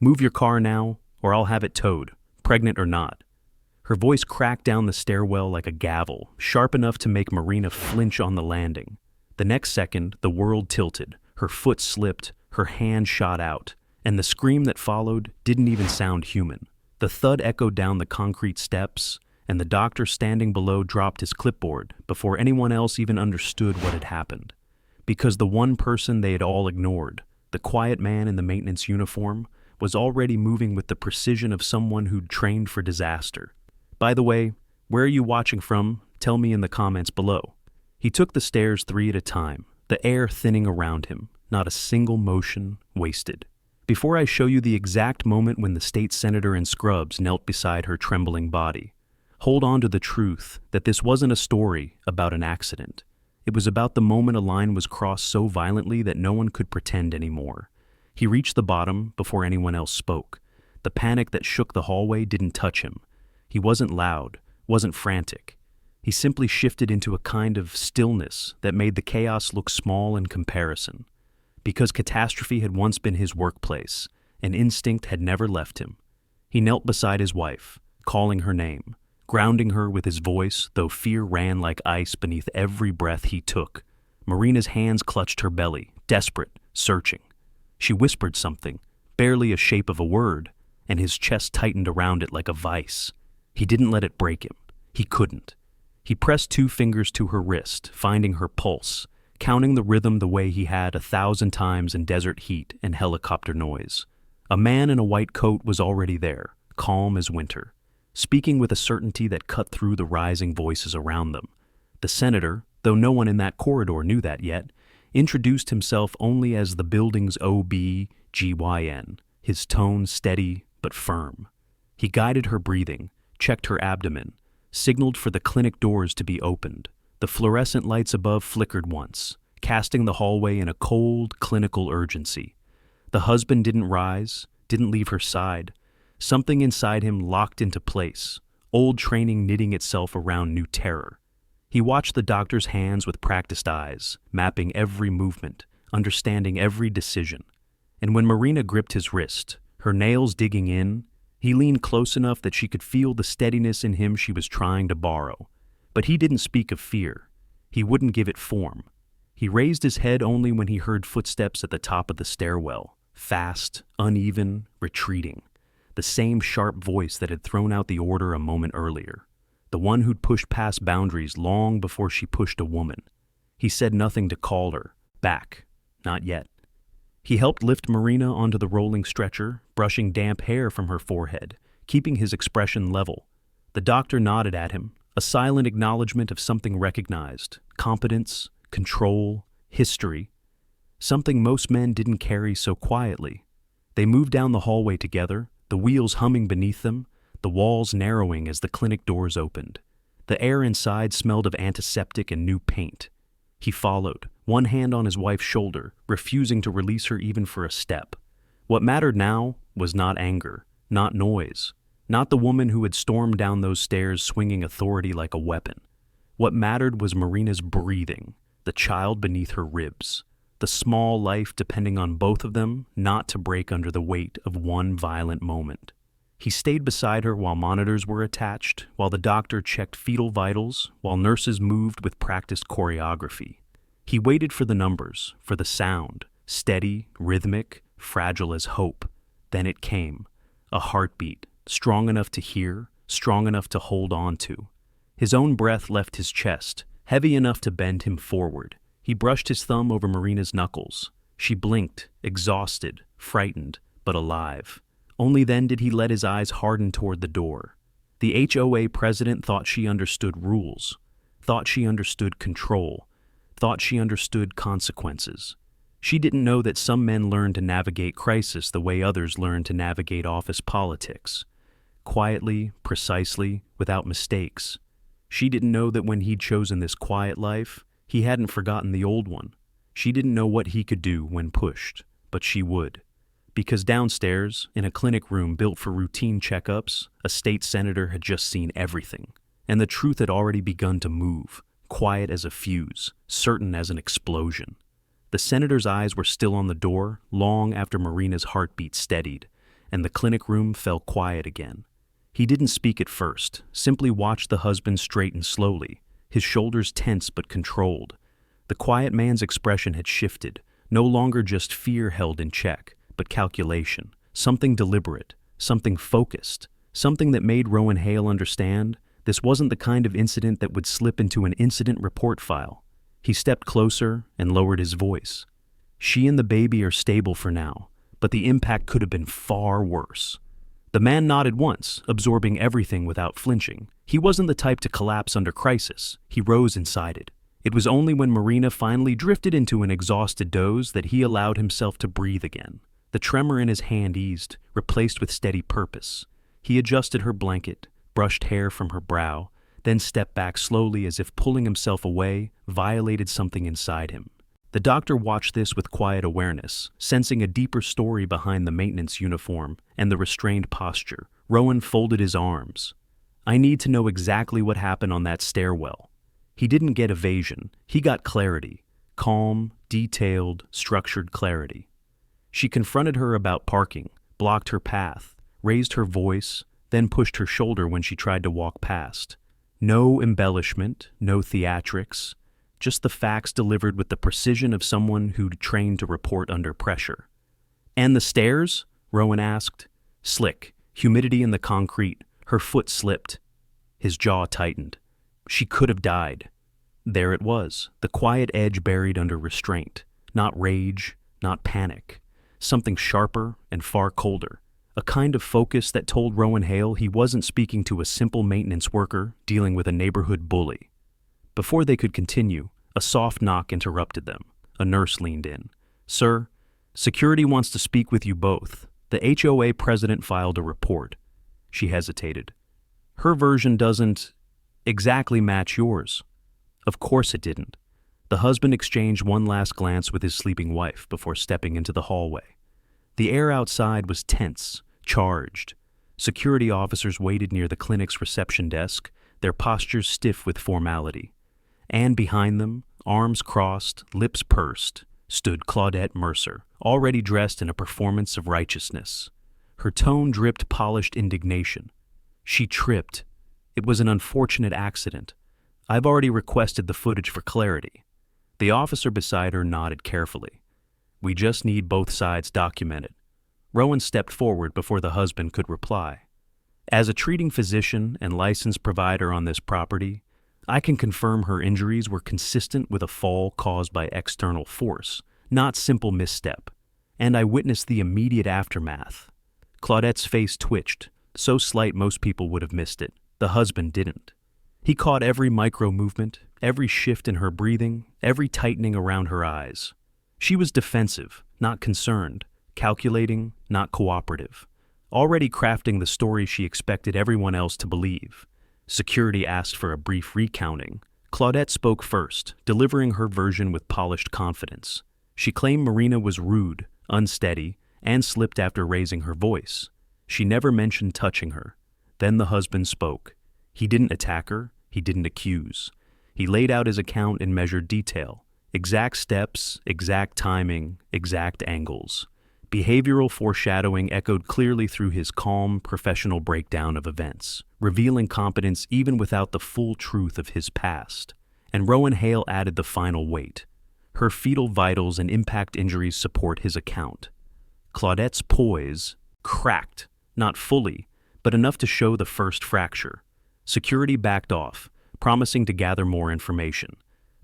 Move your car now, or I'll have it towed, pregnant or not." Her voice cracked down the stairwell like a gavel, sharp enough to make Marina flinch on the landing. The next second, the world tilted, her foot slipped, her hand shot out, and the scream that followed didn't even sound human. The thud echoed down the concrete steps, and the doctor standing below dropped his clipboard before anyone else even understood what had happened. Because the one person they had all ignored, the quiet man in the maintenance uniform, was already moving with the precision of someone who'd trained for disaster. By the way, where are you watching from? Tell me in the comments below. He took the stairs 3 at a time, the air thinning around him, not a single motion wasted. Before I show you the exact moment when the state senator in scrubs knelt beside her trembling body, hold on to the truth that this wasn't a story about an accident. It was about the moment a line was crossed so violently that no one could pretend anymore. He reached the bottom before anyone else spoke. The panic that shook the hallway didn't touch him. He wasn't loud, wasn't frantic. He simply shifted into a kind of stillness that made the chaos look small in comparison. Because catastrophe had once been his workplace, an instinct had never left him. He knelt beside his wife, calling her name, grounding her with his voice, though fear ran like ice beneath every breath he took. Marina's hands clutched her belly, desperate, searching. She whispered something, barely a shape of a word, and his chest tightened around it like a vice. He didn't let it break him. He couldn't. He pressed 2 fingers to her wrist, finding her pulse, counting the rhythm the way he had 1,000 times in desert heat and helicopter noise. A man in a white coat was already there, calm as winter, speaking with a certainty that cut through the rising voices around them. The senator, though no one in that corridor knew that yet, introduced himself only as the building's OB-GYN, his tone steady but firm. He guided her breathing, checked her abdomen, signaled for the clinic doors to be opened. The fluorescent lights above flickered once, casting the hallway in a cold, clinical urgency. The husband didn't rise, didn't leave her side. Something inside him locked into place, old training knitting itself around new terror. He watched the doctor's hands with practiced eyes, mapping every movement, understanding every decision. And when Marina gripped his wrist, her nails digging in, he leaned close enough that she could feel the steadiness in him she was trying to borrow. But he didn't speak of fear. He wouldn't give it form. He raised his head only when he heard footsteps at the top of the stairwell, fast, uneven, retreating. The same sharp voice that had thrown out the order a moment earlier. The one who'd pushed past boundaries long before she pushed a woman. He said nothing to call her back. Not yet. He helped lift Marina onto the rolling stretcher, brushing damp hair from her forehead, keeping his expression level. The doctor nodded at him, a silent acknowledgement of something recognized, competence, control, history, something most men didn't carry so quietly. They moved down the hallway together, the wheels humming beneath them, the walls narrowing as the clinic doors opened. The air inside smelled of antiseptic and new paint. He followed, one hand on his wife's shoulder, refusing to release her even for a step. What mattered now was not anger, not noise, not the woman who had stormed down those stairs swinging authority like a weapon. What mattered was Marina's breathing, the child beneath her ribs, the small life depending on both of them not to break under the weight of one violent moment. He stayed beside her while monitors were attached, while the doctor checked fetal vitals, while nurses moved with practiced choreography. He waited for the numbers, for the sound, steady, rhythmic, fragile as hope. Then it came, a heartbeat, strong enough to hear, strong enough to hold on to. His own breath left his chest, heavy enough to bend him forward. He brushed his thumb over Marina's knuckles. She blinked, exhausted, frightened, but alive. Only then did he let his eyes harden toward the door. The HOA president thought she understood rules, thought she understood control, thought she understood consequences. She didn't know that some men learn to navigate crisis the way others learn to navigate office politics. Quietly, precisely, without mistakes. She didn't know that when he'd chosen this quiet life, he hadn't forgotten the old one. She didn't know what he could do when pushed, but she would. Because downstairs, in a clinic room built for routine checkups, a state senator had just seen everything. And the truth had already begun to move, quiet as a fuse, certain as an explosion. The senator's eyes were still on the door long after Marina's heartbeat steadied, and the clinic room fell quiet again. He didn't speak at first, simply watched the husband straighten slowly, his shoulders tense but controlled. The quiet man's expression had shifted, no longer just fear held in check, but calculation, something deliberate, something focused, something that made Rowan Hale understand this wasn't the kind of incident that would slip into an incident report file. He stepped closer and lowered his voice. She and the baby are stable for now, but the impact could have been far worse. The man nodded once, absorbing everything without flinching. He wasn't the type to collapse under crisis. He rose inside it. It was only when Marina finally drifted into an exhausted doze that he allowed himself to breathe again. The tremor in his hand eased, replaced with steady purpose. He adjusted her blanket, brushed hair from her brow, then stepped back slowly as if pulling himself away violated something inside him. The doctor watched this with quiet awareness, sensing a deeper story behind the maintenance uniform and the restrained posture. Rowan folded his arms. I need to know exactly what happened on that stairwell. He didn't get evasion, he got clarity. Calm, detailed, structured clarity. She confronted her about parking, blocked her path, raised her voice, then pushed her shoulder when she tried to walk past. No embellishment, no theatrics, just the facts delivered with the precision of someone who'd trained to report under pressure. And the stairs? Rowan asked. Slick, humidity in the concrete, her foot slipped. His jaw tightened. She could have died. There it was, the quiet edge buried under restraint. Not rage, not panic. Something sharper and far colder. A kind of focus that told Rowan Hale he wasn't speaking to a simple maintenance worker dealing with a neighborhood bully. Before they could continue, a soft knock interrupted them. A nurse leaned in. Sir, security wants to speak with you both. The HOA president filed a report. She hesitated. Her version doesn't exactly match yours. Of course it didn't. The husband exchanged one last glance with his sleeping wife before stepping into the hallway. The air outside was tense, charged. Security officers waited near the clinic's reception desk, their postures stiff with formality. And behind them, arms crossed, lips pursed, stood Claudette Mercer, already dressed in a performance of righteousness. Her tone dripped polished indignation. She tripped. It was an unfortunate accident. I've already requested the footage for clarity. The officer beside her nodded carefully. We just need both sides documented. Rowan stepped forward before the husband could reply. As a treating physician and licensed provider on this property, I can confirm her injuries were consistent with a fall caused by external force, not simple misstep. And I witnessed the immediate aftermath. Claudette's face twitched, so slight most people would have missed it. The husband didn't. He caught every micro movement, every shift in her breathing, every tightening around her eyes. She was defensive, not concerned, calculating, not cooperative, already crafting the story she expected everyone else to believe. Security asked for a brief recounting. Claudette spoke first, delivering her version with polished confidence. She claimed Marina was rude, unsteady, and slipped after raising her voice. She never mentioned touching her. Then the husband spoke. He didn't attack her, he didn't accuse. He laid out his account in measured detail. Exact steps, exact timing, exact angles. Behavioral foreshadowing echoed clearly through his calm, professional breakdown of events, revealing competence even without the full truth of his past. And Rowan Hale added the final weight. Her fetal vitals and impact injuries support his account. Claudette's poise cracked, not fully, but enough to show the first fracture. Security backed off, promising to gather more information.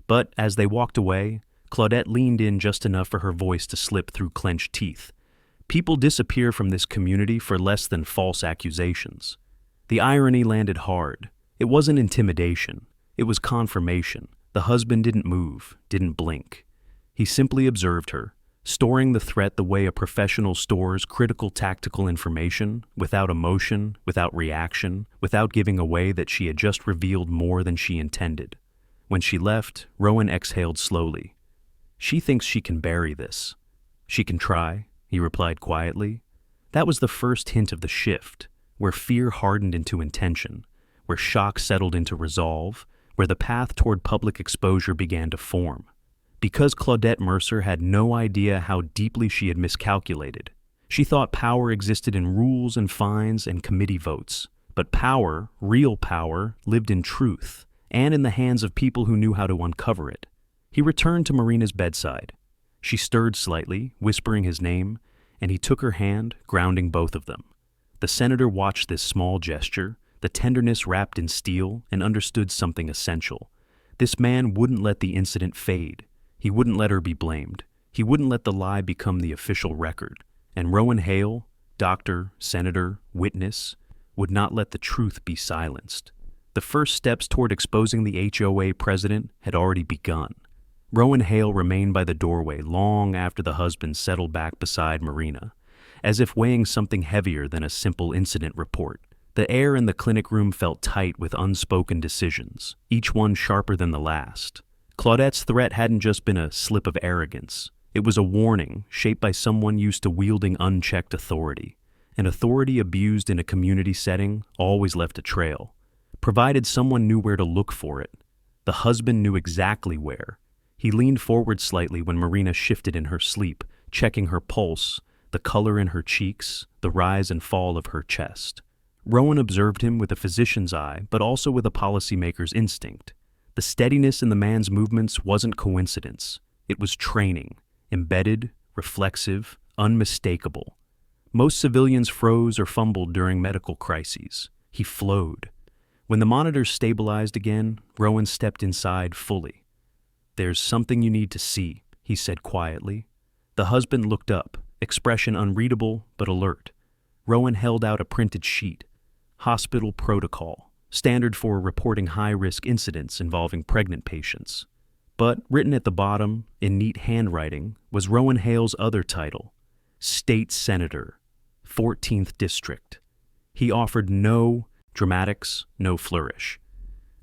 But as they walked away, Claudette leaned in just enough for her voice to slip through clenched teeth. People disappear from this community for less than false accusations. The irony landed hard. It wasn't intimidation. It was confirmation. The husband didn't move, didn't blink. He simply observed her, storing the threat the way a professional stores critical tactical information, without emotion, without reaction, without giving away that she had just revealed more than she intended. When she left, Rowan exhaled slowly. She thinks she can bury this. She can try, he replied quietly. That was the first hint of the shift, where fear hardened into intention, where shock settled into resolve, where the path toward public exposure began to form. Because Claudette Mercer had no idea how deeply she had miscalculated, She thought power existed in rules and fines and committee votes. But power, real power, lived in truth, and in the hands of people who knew how to uncover it. He returned to Marina's bedside. She stirred slightly, whispering his name, and he took her hand, grounding both of them. The senator watched this small gesture, the tenderness wrapped in steel, and understood something essential. This man wouldn't let the incident fade. He wouldn't let her be blamed. He wouldn't let the lie become the official record. And Rowan Hale, doctor, senator, witness, would not let the truth be silenced. The first steps toward exposing the HOA president had already begun. Rowan Hale remained by the doorway long after the husband settled back beside Marina, as if weighing something heavier than a simple incident report. The air in the clinic room felt tight with unspoken decisions, each one sharper than the last. Claudette's threat hadn't just been a slip of arrogance. It was a warning shaped by someone used to wielding unchecked authority. And authority abused in a community setting always left a trail, provided someone knew where to look for it. The husband knew exactly where. He leaned forward slightly when Marina shifted in her sleep, checking her pulse, the color in her cheeks, the rise and fall of her chest. Rowan observed him with a physician's eye, but also with a policymaker's instinct. The steadiness in the man's movements wasn't coincidence. It was training, embedded, reflexive, unmistakable. Most civilians froze or fumbled during medical crises. He flowed. When the monitors stabilized again, Rowan stepped inside fully. "There's something you need to see," he said quietly. The husband looked up, expression unreadable but alert. Rowan held out a printed sheet. Hospital protocol, standard for reporting high-risk incidents involving pregnant patients. But written at the bottom, in neat handwriting, was Rowan Hale's other title, State Senator, 14th District. He offered no dramatics, no flourish.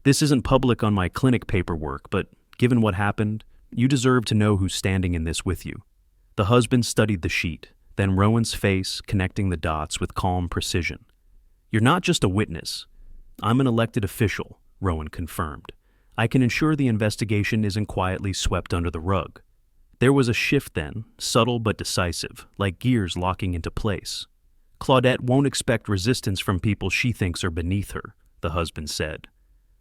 "This isn't public on my clinic paperwork, but given what happened, you deserve to know who's standing in this with you." The husband studied the sheet, then Rowan's face connecting the dots with calm precision. "You're not just a witness. I'm an elected official," Rowan confirmed. "I can ensure the investigation isn't quietly swept under the rug." There was a shift then, subtle but decisive, like gears locking into place. "Claudette won't expect resistance from people she thinks are beneath her," the husband said.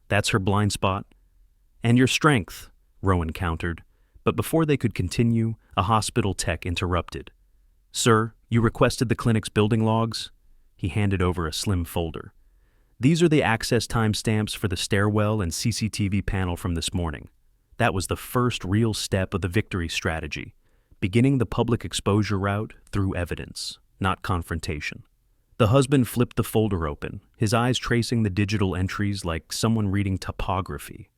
"That's her blind spot." "And your strength," Rowan countered. But before they could continue, a hospital tech interrupted. "Sir, you requested the clinic's building logs?" He handed over a slim folder. "These are the access timestamps for the stairwell and CCTV panel from this morning." That was the first real step of the victory strategy, beginning the public exposure route through evidence, not confrontation. The husband flipped the folder open, his eyes tracing the digital entries like someone reading topography.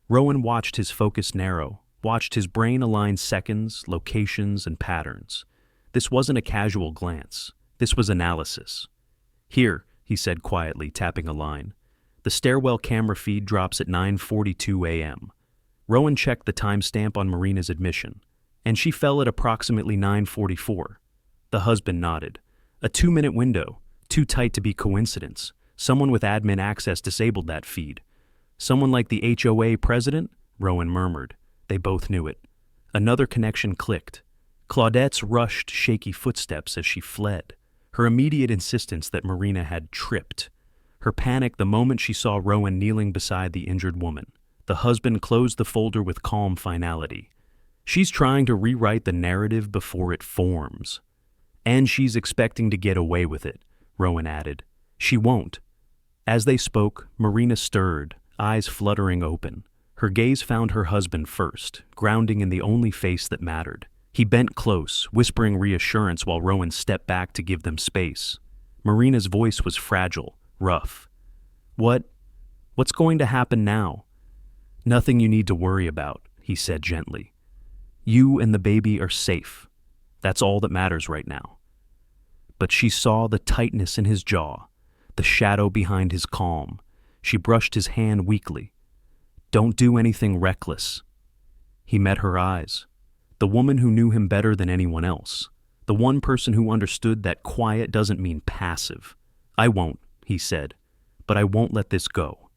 Rowan watched his focus narrow, watched his brain align seconds, locations, and patterns. This wasn't a casual glance. This was analysis. "Here," he said quietly, tapping a line. "The stairwell camera feed drops at 9:42 a.m. Rowan checked the timestamp on Marina's admission, and she fell at approximately 9:44. The husband nodded. "A 2-minute window, too tight to be coincidence. Someone with admin access disabled that feed." "Someone like the HOA president?" Rowan murmured. They both knew it. Another connection clicked. Claudette's rushed, shaky footsteps as she fled. Her immediate insistence that Marina had tripped. Her panic the moment she saw Rowan kneeling beside the injured woman. The husband closed the folder with calm finality. "She's trying to rewrite the narrative before it forms." "And she's expecting to get away with it," Rowan added. "She won't." As they spoke, Marina stirred, eyes fluttering open. Her gaze found her husband first, grounding in the only face that mattered. He bent close, whispering reassurance while Rowan stepped back to give them space. Marina's voice was fragile, rough. What's going to happen now?" "Nothing you need to worry about," he said gently. "You and the baby are safe. That's all that matters right now." But she saw the tightness in his jaw, the shadow behind his calm. She brushed his hand weakly. "Don't do anything reckless." He met her eyes. The woman who knew him better than anyone else. The one person who understood that quiet doesn't mean passive. "I won't," he said, "but I won't let this go."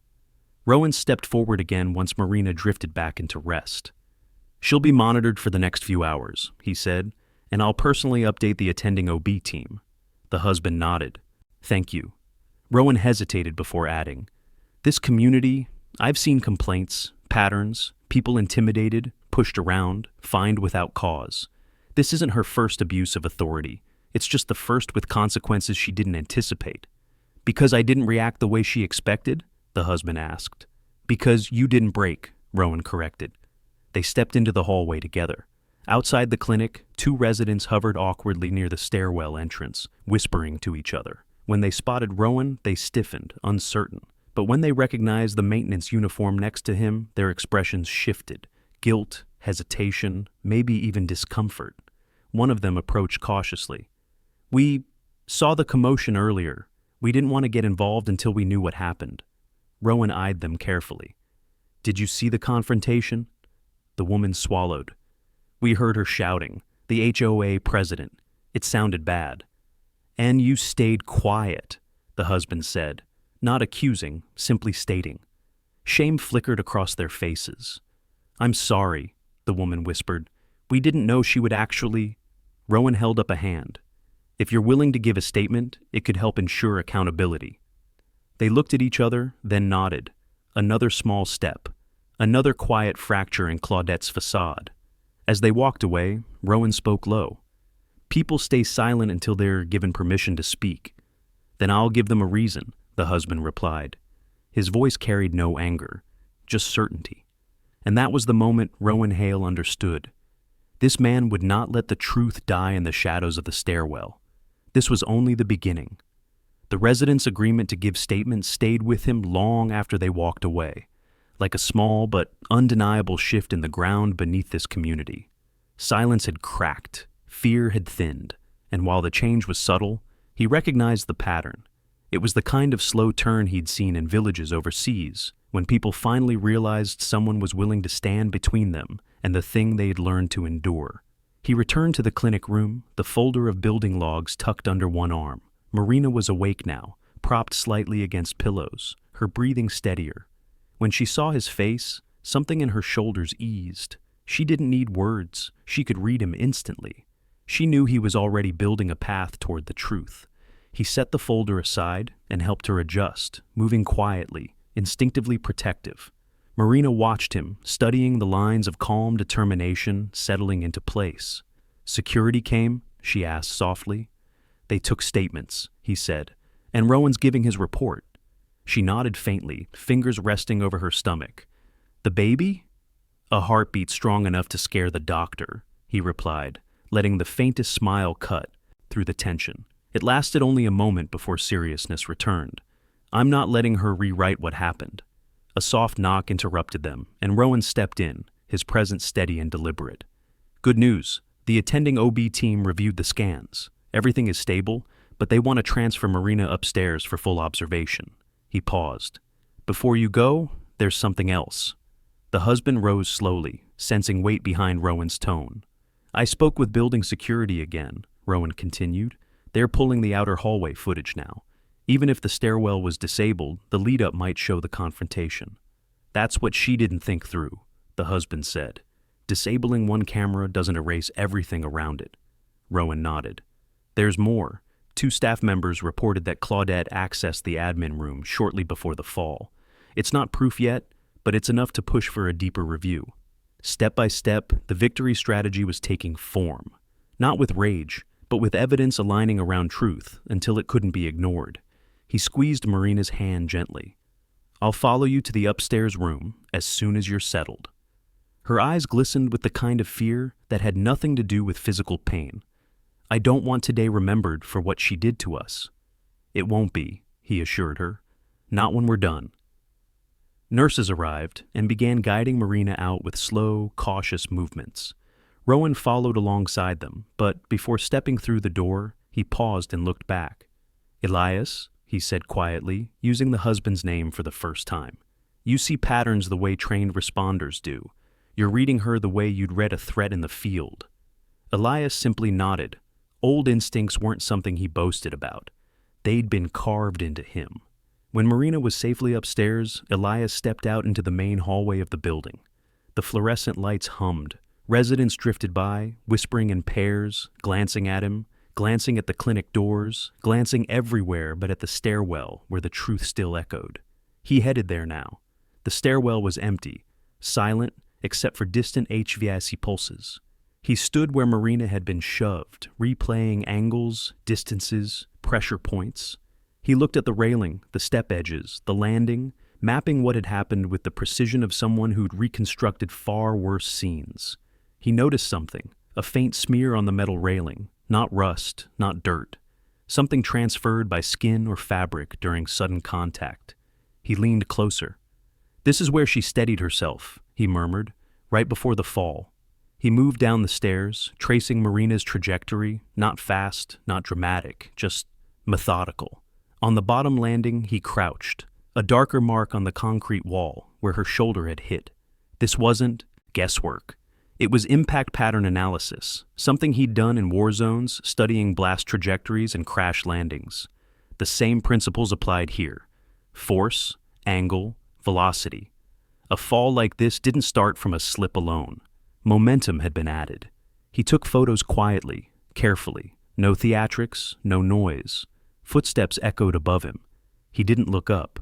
Rowan stepped forward again once Marina drifted back into rest. "She'll be monitored for the next few hours," he said, And I'll personally update the attending OB team. The husband nodded. Thank you. Rowan hesitated before adding, this community, I've seen complaints, patterns, people intimidated, pushed around, fined without cause. This isn't her first abuse of authority. It's just the first with consequences she didn't anticipate. Because I didn't react the way she expected? The husband asked. Because you didn't break, Rowan corrected. They stepped into the hallway together. Outside the clinic, two residents hovered awkwardly near the stairwell entrance, whispering to each other. When they spotted Rowan, they stiffened, uncertain. But when they recognized the maintenance uniform next to him, their expressions shifted. Guilt, hesitation, maybe even discomfort. One of them approached cautiously. We saw the commotion earlier. We didn't want to get involved until we knew what happened. Rowan eyed them carefully. Did you see the confrontation? The woman swallowed. We heard her shouting. The HOA president. It sounded bad. And you stayed quiet, the husband said, not accusing, simply stating. Shame flickered across their faces. I'm sorry, the woman whispered. We didn't know she would actually... Rowan held up a hand. If you're willing to give a statement, it could help ensure accountability. They looked at each other, then nodded. Another small step. Another quiet fracture in Claudette's facade. As they walked away, Rowan spoke low. People stay silent until they're given permission to speak. Then I'll give them a reason, the husband replied. His voice carried no anger, just certainty. And that was the moment Rowan Hale understood. This man would not let the truth die in the shadows of the stairwell. This was only the beginning. The residents' agreement to give statements stayed with him long after they walked away, like a small but undeniable shift in the ground beneath this community. Silence had cracked, fear had thinned, and while the change was subtle, he recognized the pattern. It was the kind of slow turn he'd seen in villages overseas, when people finally realized someone was willing to stand between them and the thing they'd learned to endure. He returned to the clinic room, the folder of building logs tucked under one arm. Marina was awake now, propped slightly against pillows, her breathing steadier. When she saw his face, something in her shoulders eased. She didn't need words. She could read him instantly. She knew he was already building a path toward the truth. He set the folder aside and helped her adjust, moving quietly, instinctively protective. Marina watched him, studying the lines of calm determination settling into place. Security came, she asked softly. They took statements, he said, and Rowan's giving his report. She nodded faintly, fingers resting over her stomach. The baby? A heartbeat strong enough to scare the doctor, he replied, letting the faintest smile cut through the tension. It lasted only a moment before seriousness returned. I'm not letting her rewrite what happened. A soft knock interrupted them, and Rowan stepped in, his presence steady and deliberate. Good news. The attending OB team reviewed the scans. Everything is stable, but they want to transfer Marina upstairs for full observation. He paused. Before you go, there's something else. The husband rose slowly, sensing weight behind Rowan's tone. I spoke with building security again, Rowan continued. They're pulling the outer hallway footage now. Even if the stairwell was disabled, the lead-up might show the confrontation. That's what she didn't think through, the husband said. Disabling one camera doesn't erase everything around it. Rowan nodded. There's more. 2 staff members reported that Claudette accessed the admin room shortly before the fall. It's not proof yet, but it's enough to push for a deeper review. Step by step, the victory strategy was taking form. Not with rage, but with evidence aligning around truth until it couldn't be ignored. He squeezed Marina's hand gently. I'll follow you to the upstairs room as soon as you're settled. Her eyes glistened with the kind of fear that had nothing to do with physical pain. I don't want today remembered for what she did to us. It won't be, he assured her. Not when we're done. Nurses arrived and began guiding Marina out with slow, cautious movements. Rowan followed alongside them, but before stepping through the door, he paused and looked back. Elias, he said quietly, using the husband's name for the first time. You see patterns the way trained responders do. You're reading her the way you'd read a threat in the field. Elias simply nodded. Old instincts weren't something he boasted about. They'd been carved into him. When Marina was safely upstairs, Elias stepped out into the main hallway of the building. The fluorescent lights hummed, Residents drifted by, whispering in pairs, glancing at him, glancing at the clinic doors, glancing everywhere but at the stairwell where the truth still echoed. He headed there now. The stairwell was empty, silent except for distant HVAC pulses. He stood where Marina had been shoved, replaying angles, distances, pressure points. He looked at the railing, the step edges, the landing, mapping what had happened with the precision of someone who'd reconstructed far worse scenes. He noticed something, a faint smear on the metal railing, not rust, not dirt. Something transferred by skin or fabric during sudden contact. He leaned closer. "This is where she steadied herself," he murmured, "right before the fall." He moved down the stairs, tracing Marina's trajectory, not fast, not dramatic, just methodical. On the bottom landing, he crouched, a darker mark on the concrete wall where her shoulder had hit. This wasn't guesswork. It was impact pattern analysis, something he'd done in war zones, studying blast trajectories and crash landings. The same principles applied here. Force, angle, velocity. A fall like this didn't start from a slip alone. Momentum had been added. He took photos quietly, carefully. No theatrics, no noise. Footsteps echoed above him. He didn't look up.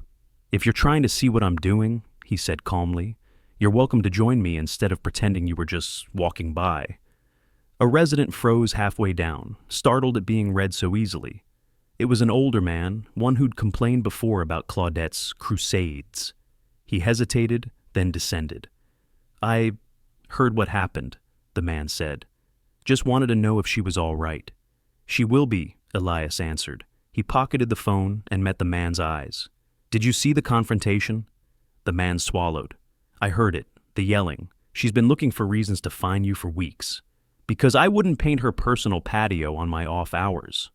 "If you're trying to see what I'm doing," he said calmly, "you're welcome to join me instead of pretending you were just walking by." A resident froze halfway down, startled at being read so easily. It was an older man, one who'd complained before about Claudette's crusades. He hesitated, then descended. "I heard what happened," the man said. "Just wanted to know if she was all right." "She will be," Elias answered. He pocketed the phone and met the man's eyes. "Did you see the confrontation?" The man swallowed. "I heard it, the yelling. She's been looking for reasons to fine you for weeks. Because I wouldn't paint her personal patio on my off hours."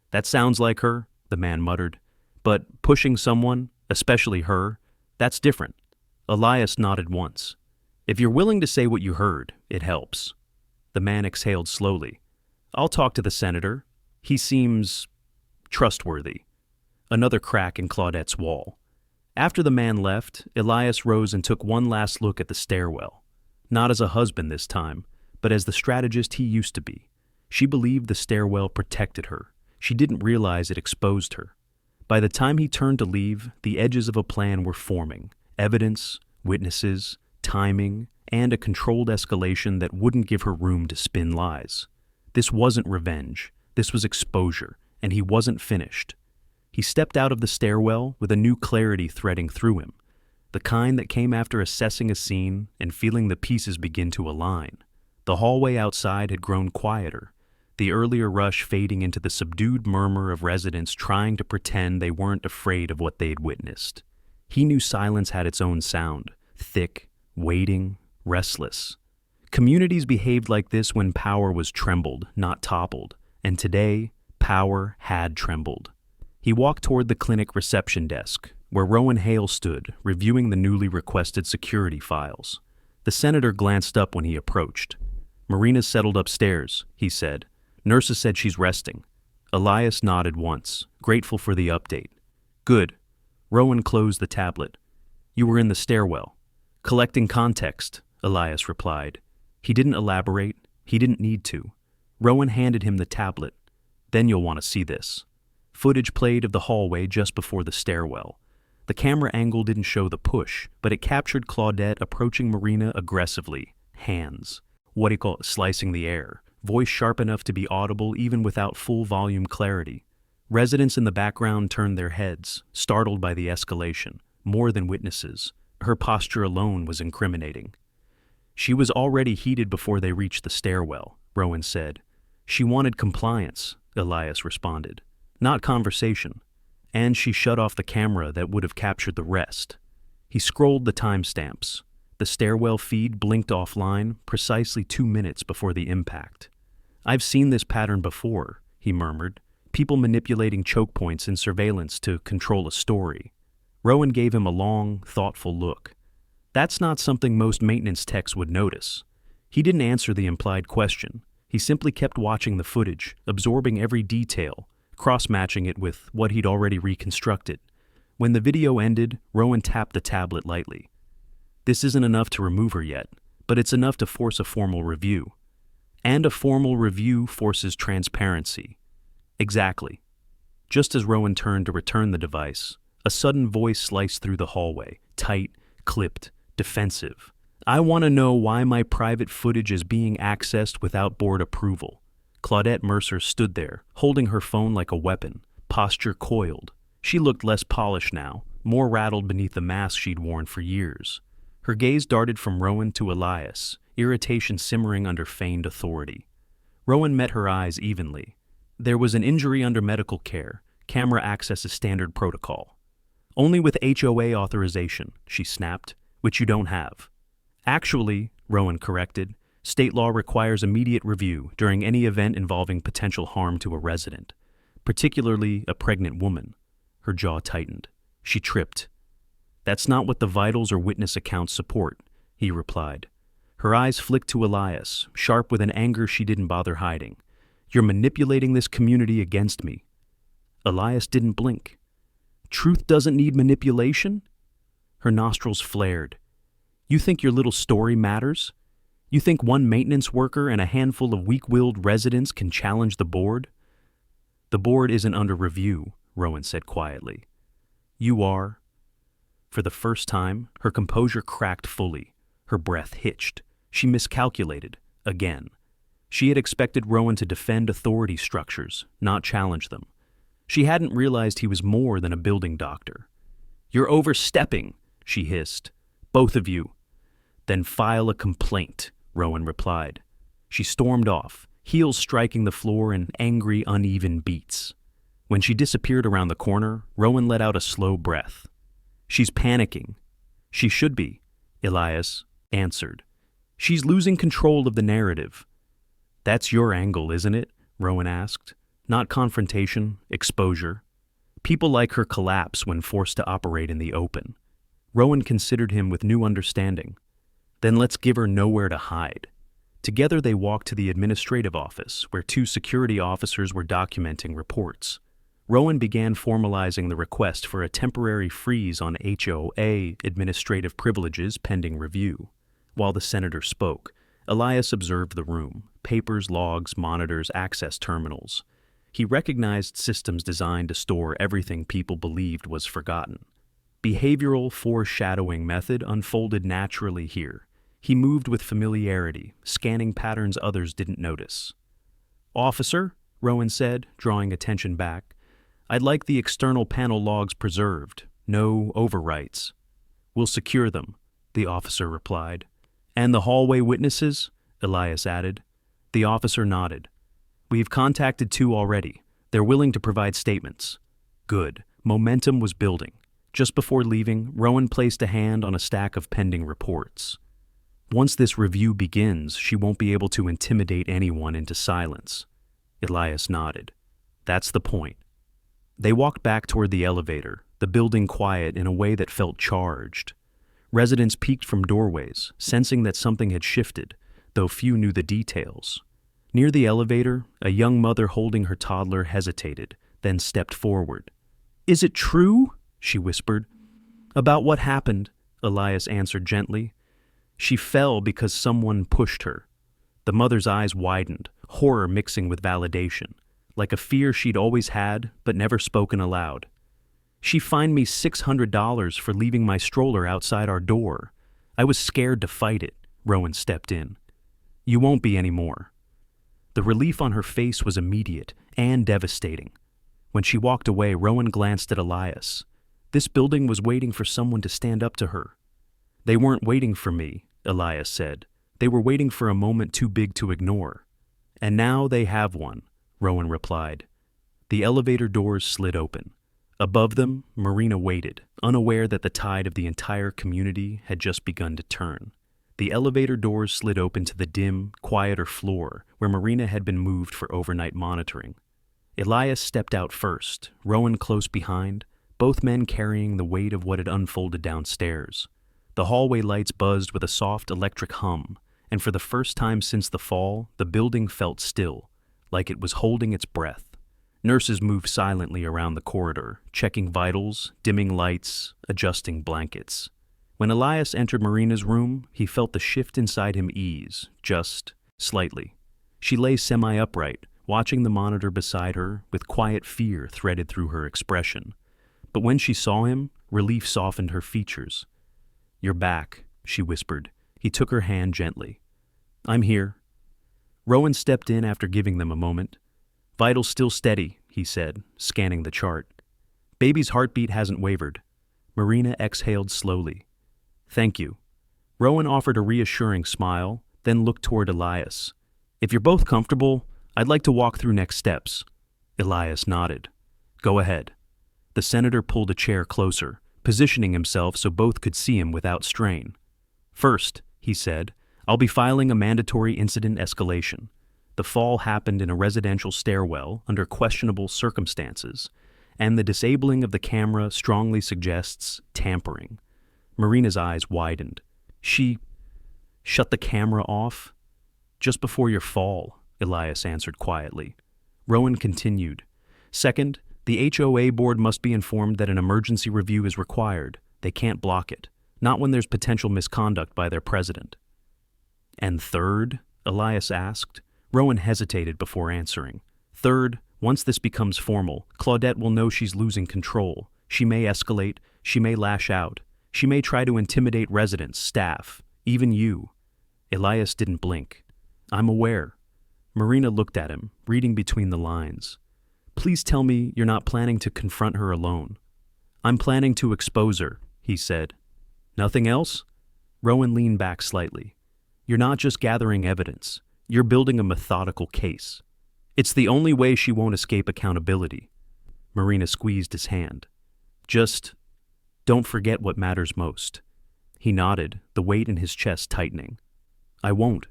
"That sounds like her," the man muttered. "But pushing someone, especially her, that's different." Elias nodded once. "If you're willing to say what you heard, it helps." The man exhaled slowly. "I'll talk to the senator. He seems trustworthy." Another crack in Claudette's wall. After the man left, Elias rose and took one last look at the stairwell. Not as a husband this time, but as the strategist he used to be. She believed the stairwell protected her. She didn't realize it exposed her. By the time he turned to leave, the edges of a plan were forming. Evidence, witnesses, timing, and a controlled escalation that wouldn't give her room to spin lies. This wasn't revenge. This was exposure, and he wasn't finished. He stepped out of the stairwell with a new clarity threading through him, the kind that came after assessing a scene and feeling the pieces begin to align. The hallway outside had grown quieter, the earlier rush fading into the subdued murmur of residents trying to pretend they weren't afraid of what they'd witnessed. He knew silence had its own sound, thick, waiting, restless. Communities behaved like this when power was trembled, not toppled, and today, power had trembled. He walked toward the clinic reception desk, where Rowan Hale stood, reviewing the newly requested security files. The senator glanced up when he approached. "Marina's settled upstairs," he said. "Nurses said she's resting." Elias nodded once, grateful for the update. "Good." Rowan closed the tablet. "You were in the stairwell." "Collecting context," Elias replied. He didn't elaborate. He didn't need to. Rowan handed him the tablet. "Then you'll want to see this." Footage played of the hallway just before the stairwell. The camera angle didn't show the push, but it captured Claudette approaching Marina aggressively. Hands. What do you call it? Slicing the air. Voice sharp enough to be audible even without full volume clarity. Residents in the background turned their heads, startled by the escalation. More than witnesses. Her posture alone was incriminating. "She was already heated before they reached the stairwell," Rowan said. "She wanted compliance," Elias responded. "Not conversation. And she shut off the camera that would have captured the rest." He scrolled the timestamps. The stairwell feed blinked offline precisely 2 minutes before the impact. "I've seen this pattern before," he murmured. "People manipulating choke points in surveillance to control a story." Rowan gave him a long, thoughtful look. That's not something most maintenance techs would notice. He didn't answer the implied question. He simply kept watching the footage, absorbing every detail, cross-matching it with what he'd already reconstructed. When the video ended, Rowan tapped the tablet lightly. "This isn't enough to remove her yet, but it's enough to force a formal review. And a formal review forces transparency. Exactly. Just as Rowan turned to return the device, a sudden voice sliced through the hallway, tight, clipped, defensive. I want to know why my private footage is being accessed without board approval. Claudette Mercer stood there, holding her phone like a weapon, posture coiled. She looked less polished now, more rattled beneath the mask she'd worn for years. Her gaze darted from Rowan to Elias, irritation simmering under feigned authority. Rowan met her eyes evenly. There was an injury under medical care. Camera access is standard protocol. Only with HOA authorization, she snapped, which you don't have. Actually, Rowan corrected, state law requires immediate review during any event involving potential harm to a resident, particularly a pregnant woman. Her jaw tightened. She tripped. That's not what the vitals or witness accounts support, he replied. Her eyes flicked to Elias, sharp with an anger she didn't bother hiding. You're manipulating this community against me. Elias didn't blink. Truth doesn't need manipulation? Her nostrils flared. You think your little story matters? You think one maintenance worker and a handful of weak-willed residents can challenge the board? The board isn't under review, Rowan said quietly. You are. For the first time, her composure cracked fully. Her breath hitched. She miscalculated, again. She had expected Rowan to defend authority structures, not challenge them. She hadn't realized he was more than a building doctor. You're overstepping, she hissed. Both of you. Then file a complaint, Rowan replied. She stormed off, heels striking the floor in angry, uneven beats. When she disappeared around the corner, Rowan let out a slow breath. She's panicking. She should be, Elias answered. She's losing control of the narrative. That's your angle, isn't it? Rowan asked. Not confrontation, exposure. People like her collapse when forced to operate in the open. Rowan considered him with new understanding. Then let's give her nowhere to hide. Together they walked to the administrative office, where 2 security officers were documenting reports. Rowan began formalizing the request for a temporary freeze on HOA administrative privileges pending review. While the senator spoke, Elias observed the room, papers, logs, monitors, access terminals. He recognized systems designed to store everything people believed was forgotten. Behavioral foreshadowing method unfolded naturally here. He moved with familiarity, scanning patterns others didn't notice. Officer, Rowan said, drawing attention back, I'd like the external panel logs preserved. No overwrites. We'll secure them, the officer replied. And the hallway witnesses? Elias added. The officer nodded. We've contacted 2 already. They're willing to provide statements. Good. Momentum was building. Just before leaving, Rowan placed a hand on a stack of pending reports. Once this review begins, she won't be able to intimidate anyone into silence. Elias nodded. That's the point. They walked back toward the elevator, the building quiet in a way that felt charged. Residents peeked from doorways, sensing that something had shifted, though few knew the details. Near the elevator, a young mother holding her toddler hesitated, then stepped forward. Is it true? She whispered. About what happened, Elias answered gently. She fell because someone pushed her. The mother's eyes widened, horror mixing with validation, like a fear she'd always had but never spoken aloud. She fined me $600 for leaving my stroller outside our door. I was scared to fight it, Rowan stepped in. You won't be anymore. The relief on her face was immediate and devastating. When she walked away, Rowan glanced at Elias. This building was waiting for someone to stand up to her. They weren't waiting for me, Elias said. They were waiting for a moment too big to ignore. And now they have one, Rowan replied. The elevator doors slid open. Above them, Marina waited, unaware that the tide of the entire community had just begun to turn. The elevator doors slid open to the dim, quieter floor where Marina had been moved for overnight monitoring. Elias stepped out first, Rowan close behind, both men carrying the weight of what had unfolded downstairs. The hallway lights buzzed with a soft electric hum, and for the first time since the fall, the building felt still, like it was holding its breath. Nurses moved silently around the corridor, checking vitals, dimming lights, adjusting blankets. When Elias entered Marina's room, he felt the shift inside him ease, just slightly. She lay semi-upright, watching the monitor beside her with quiet fear threaded through her expression. But when she saw him, relief softened her features. "You're back," she whispered. He took her hand gently. "I'm here." Rowan stepped in after giving them a moment. "Vitals still steady," he said, scanning the chart. "Baby's heartbeat hasn't wavered." Marina exhaled slowly. "Thank you." Rowan offered a reassuring smile, then looked toward Elias. "If you're both comfortable, I'd like to walk through next steps." Elias nodded. "Go ahead." The senator pulled a chair closer, positioning himself so both could see him without strain. "First," he said, "I'll be filing a mandatory incident escalation. The fall happened in a residential stairwell under questionable circumstances, and the disabling of the camera strongly suggests tampering." Marina's eyes widened. "She shut the camera off?" "Just before your fall," Elias answered quietly. Rowan continued. "Second, the HOA board must be informed that an emergency review is required. They can't block it, not when there's potential misconduct by their president." "And third?" Elias asked. Rowan hesitated before answering. "Third, once this becomes formal, Claudette will know she's losing control. She may escalate, she may lash out. She may try to intimidate residents, staff, even you." Elias didn't blink. "I'm aware." Marina looked at him, reading between the lines. "Please tell me you're not planning to confront her alone." "I'm planning to expose her," he said. "Nothing else?" Rowan leaned back slightly. "You're not just gathering evidence. You're building a methodical case. It's the only way she won't escape accountability." Marina squeezed his hand. "Just don't forget what matters most." He nodded, the weight in his chest tightening. "I won't."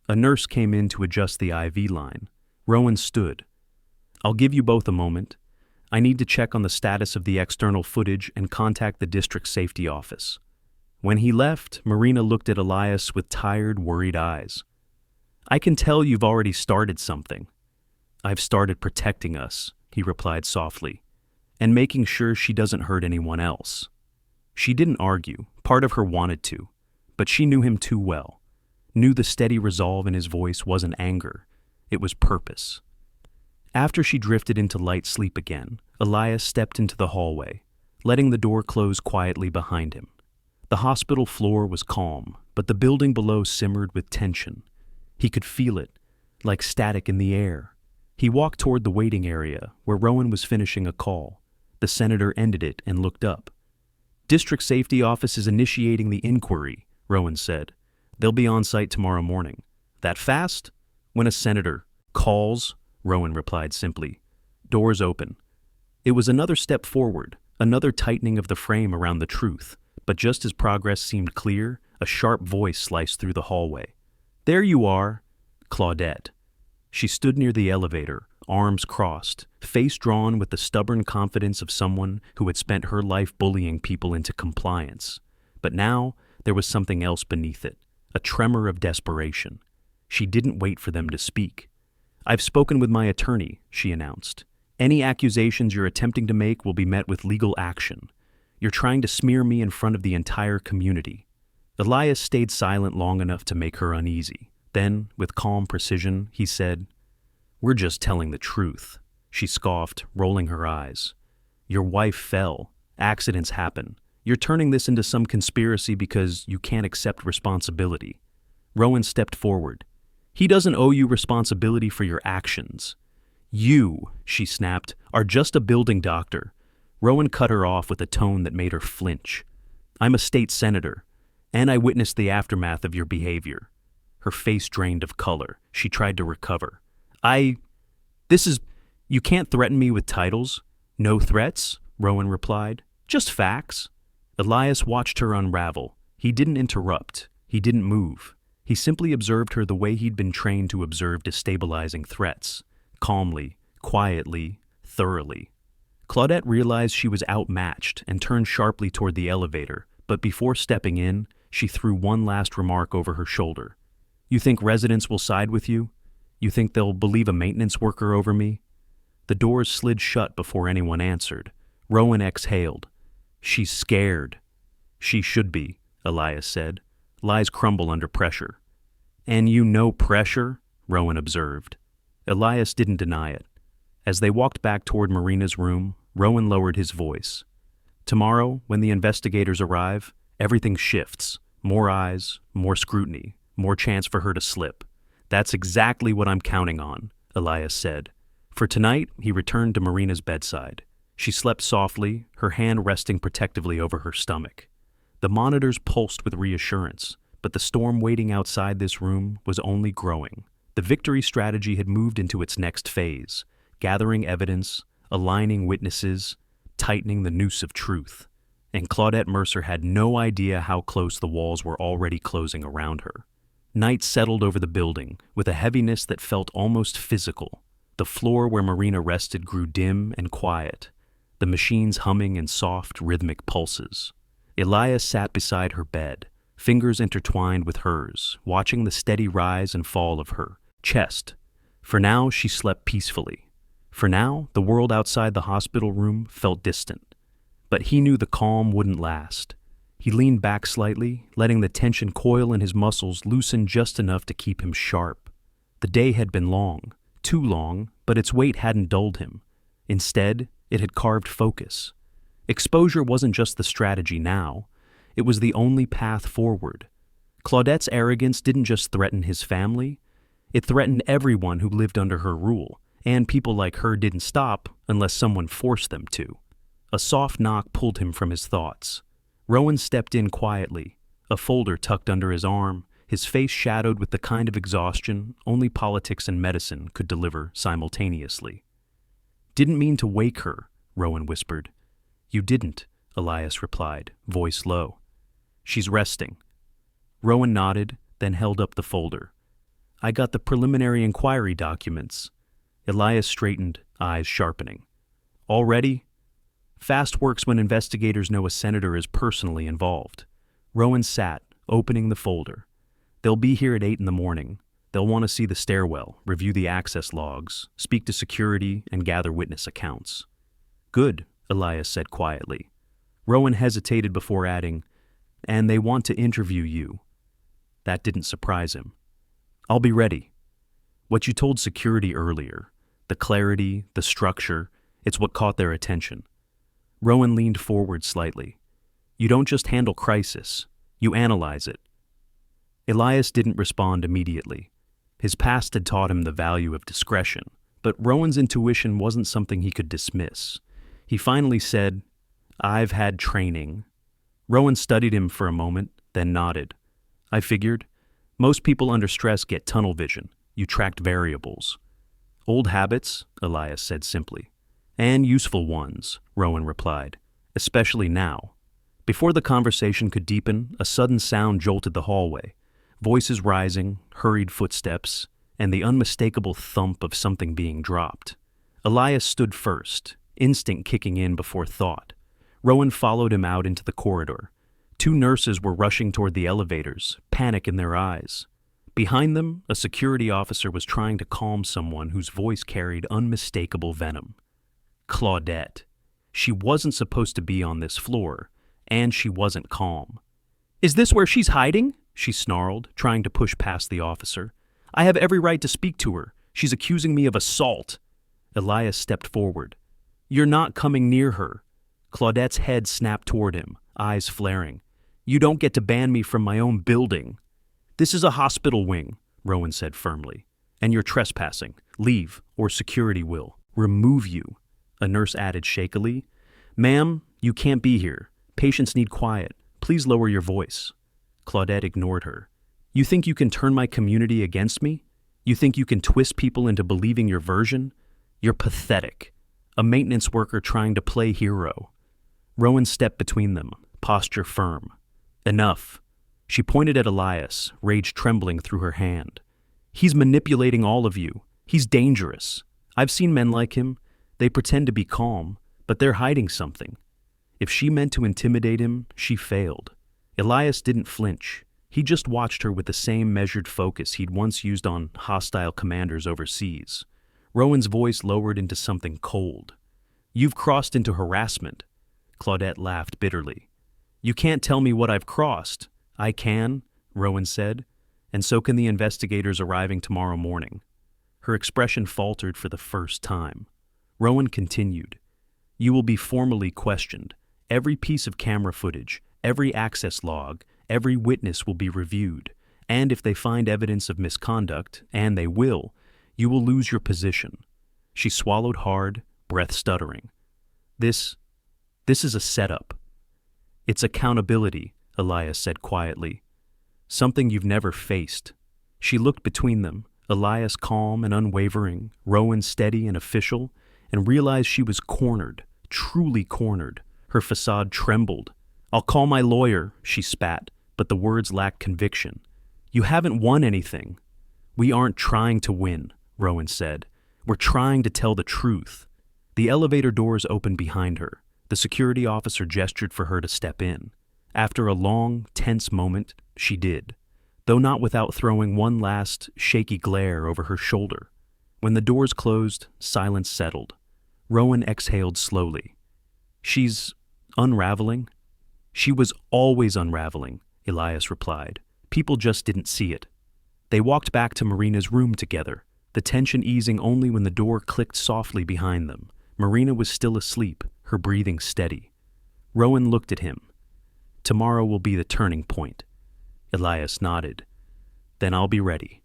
A nurse came in to adjust the IV line. Rowan stood. "I'll give you both a moment. I need to check on the status of the external footage and contact the district safety office." When he left, Marina looked at Elias with tired, worried eyes. "I can tell you've already started something." "I've started protecting us," he replied softly, "and making sure she doesn't hurt anyone else." She didn't argue. Part of her wanted to, but she knew him too well. Knew the steady resolve in his voice wasn't anger. It was purpose. After she drifted into light sleep again, Elias stepped into the hallway, letting the door close quietly behind him. The hospital floor was calm, but the building below simmered with tension. He could feel it, like static in the air. He walked toward the waiting area, where Rowan was finishing a call. The senator ended it and looked up. "District Safety Office is initiating the inquiry," Rowan said. "They'll be on site tomorrow morning." "That fast?" "When a senator calls," Rowan replied simply. "Doors open." It was another step forward, another tightening of the frame around the truth. But just as progress seemed clear, a sharp voice sliced through the hallway. "There you are, Claudette." She stood near the elevator, arms crossed, face drawn with the stubborn confidence of someone who had spent her life bullying people into compliance. But now there was something else beneath it, a tremor of desperation. She didn't wait for them to speak. "I've spoken with my attorney," she announced. "Any accusations you're attempting to make will be met with legal action. You're trying to smear me in front of the entire community." Elias stayed silent long enough to make her uneasy. Then, with calm precision, he said, "We're just telling the truth." She scoffed, rolling her eyes. "Your wife fell. Accidents happen. You're turning this into some conspiracy because you can't accept responsibility." Rowan stepped forward. "He doesn't owe you responsibility for your actions." "You," she snapped, "are just a building doctor." Rowan cut her off with a tone that made her flinch. "I'm a state senator, and I witnessed the aftermath of your behavior." Her face drained of color. She tried to recover. You can't threaten me with titles." "No threats," Rowan replied. "Just facts." Elias watched her unravel. He didn't interrupt. He didn't move. He simply observed her the way he'd been trained to observe destabilizing threats. Calmly, quietly, thoroughly. Claudette realized she was outmatched and turned sharply toward the elevator, but before stepping in, she threw one last remark over her shoulder. "You think residents will side with you? You think they'll believe a maintenance worker over me?" The doors slid shut before anyone answered. Rowan exhaled. "She's scared." She should be, Elias said. Lies crumble under pressure. And you know pressure? Rowan observed. Elias didn't deny it. As they walked back toward Marina's room, Rowan lowered his voice. Tomorrow, when the investigators arrive, everything shifts. More eyes, more scrutiny, more chance for her to slip. That's exactly what I'm counting on, Elias said. For tonight, he returned to Marina's bedside. She slept softly, her hand resting protectively over her stomach. The monitors pulsed with reassurance, but the storm waiting outside this room was only growing. The victory strategy had moved into its next phase, gathering evidence, aligning witnesses, tightening the noose of truth. And Claudette Mercer had no idea how close the walls were already closing around her. Night settled over the building, with a heaviness that felt almost physical. The floor where Marina rested grew dim and quiet, the machines humming in soft, rhythmic pulses. Elias sat beside her bed, fingers intertwined with hers, watching the steady rise and fall of her chest. For now, she slept peacefully. For now, the world outside the hospital room felt distant. But he knew the calm wouldn't last. He leaned back slightly, letting the tension coil in his muscles loosen just enough to keep him sharp. The day had been long, too long, but its weight hadn't dulled him. Instead, it had carved focus. Exposure wasn't just the strategy now. It was the only path forward. Claudette's arrogance didn't just threaten his family. It threatened everyone who lived under her rule, and people like her didn't stop unless someone forced them to. A soft knock pulled him from his thoughts. Rowan stepped in quietly, a folder tucked under his arm, his face shadowed with the kind of exhaustion only politics and medicine could deliver simultaneously. "Didn't mean to wake her," Rowan whispered. "You didn't," Elias replied, voice low. "She's resting." Rowan nodded, then held up the folder. "I got the preliminary inquiry documents." Elias straightened, eyes sharpening. "Already?" Fast works when investigators know a senator is personally involved. Rowan sat, opening the folder. "They'll be here at 8 in the morning. They'll want to see the stairwell, review the access logs, speak to security, and gather witness accounts." "Good," Elias said quietly. Rowan hesitated before adding, "And they want to interview you." That didn't surprise him. "I'll be ready." What you told security earlier, the clarity, the structure, it's what caught their attention. Rowan leaned forward slightly. "You don't just handle crisis, you analyze it." Elias didn't respond immediately. His past had taught him the value of discretion, but Rowan's intuition wasn't something he could dismiss. He finally said, "I've had training." Rowan studied him for a moment, then nodded. "I figured. Most people under stress get tunnel vision. You tracked variables." "Old habits," Elias said simply. "And useful ones," Rowan replied, "especially now." Before the conversation could deepen, a sudden sound jolted the hallway. Voices rising, hurried footsteps, and the unmistakable thump of something being dropped. Elias stood first, instinct kicking in before thought. Rowan followed him out into the corridor. 2 nurses were rushing toward the elevators, panic in their eyes. Behind them, a security officer was trying to calm someone whose voice carried unmistakable venom. Claudette. She wasn't supposed to be on this floor, and she wasn't calm. "Is this where she's hiding?" she snarled, trying to push past the officer. "I have every right to speak to her. She's accusing me of assault." Elias stepped forward. "You're not coming near her." Claudette's head snapped toward him, eyes flaring. "You don't get to ban me from my own building." "This is a hospital wing," Rowan said firmly. "And you're trespassing. Leave, or security will remove you." A nurse added shakily, "Ma'am, you can't be here. Patients need quiet. Please lower your voice." Claudette ignored her. "You think you can turn my community against me? You think you can twist people into believing your version? You're pathetic. A maintenance worker trying to play hero." Rowan stepped between them, posture firm. "Enough." She pointed at Elias, rage trembling through her hand. "He's manipulating all of you. He's dangerous. I've seen men like him. They pretend to be calm, but they're hiding something." If she meant to intimidate him, she failed. Elias didn't flinch. He just watched her with the same measured focus he'd once used on hostile commanders overseas. Rowan's voice lowered into something cold. "You've crossed into harassment." Claudette laughed bitterly. You can't tell me what I've crossed. I can, Rowan said, and so can the investigators arriving tomorrow morning. Her expression faltered for the first time. Rowan continued, You will be formally questioned. Every piece of camera footage, every access log, every witness will be reviewed, and if they find evidence of misconduct, and they will, you will lose your position. She swallowed hard, breath stuttering. This is a setup. It's accountability, Elias said quietly. Something you've never faced. She looked between them, Elias calm and unwavering, Rowan steady and official, and realized she was cornered, truly cornered. Her facade trembled. I'll call my lawyer, she spat, but the words lacked conviction. You haven't won anything. We aren't trying to win, Rowan said. We're trying to tell the truth. The elevator doors opened behind her. The security officer gestured for her to step in. After a long, tense moment, she did, though not without throwing one last, shaky glare over her shoulder. When the doors closed, silence settled. Rowan exhaled slowly. She's unraveling? She was always unraveling, Elias replied. People just didn't see it. They walked back to Marina's room together, the tension easing only when the door clicked softly behind them. Marina was still asleep, her breathing steady. Rowan looked at him. Tomorrow will be the turning point. Elias nodded. Then I'll be ready.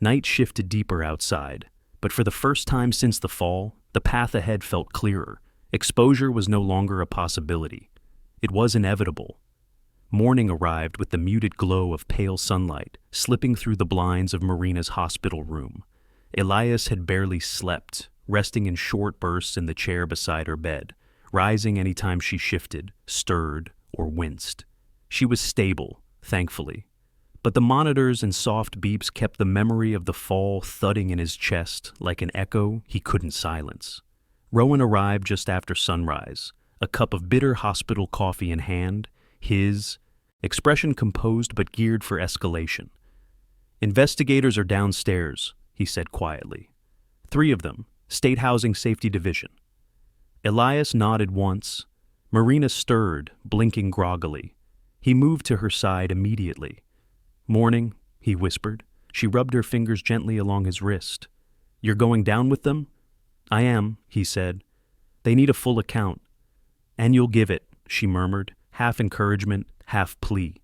Night shifted deeper outside, but for the first time since the fall, the path ahead felt clearer. Exposure was no longer a possibility. It was inevitable. Morning arrived with the muted glow of pale sunlight slipping through the blinds of Marina's hospital room. Elias had barely slept, resting in short bursts in the chair beside her bed, rising any time she shifted, stirred, or winced. She was stable, thankfully, but the monitors and soft beeps kept the memory of the fall thudding in his chest like an echo he couldn't silence. Rowan arrived just after sunrise, a cup of bitter hospital coffee in hand, his expression composed but geared for escalation. Investigators are downstairs, he said quietly. 3 of them, State Housing Safety Division. Elias nodded once. Marina stirred, blinking groggily. He moved to her side immediately. Morning, he whispered. She rubbed her fingers gently along his wrist. You're going down with them? I am, he said. They need a full account. And you'll give it, she murmured, half encouragement, half plea.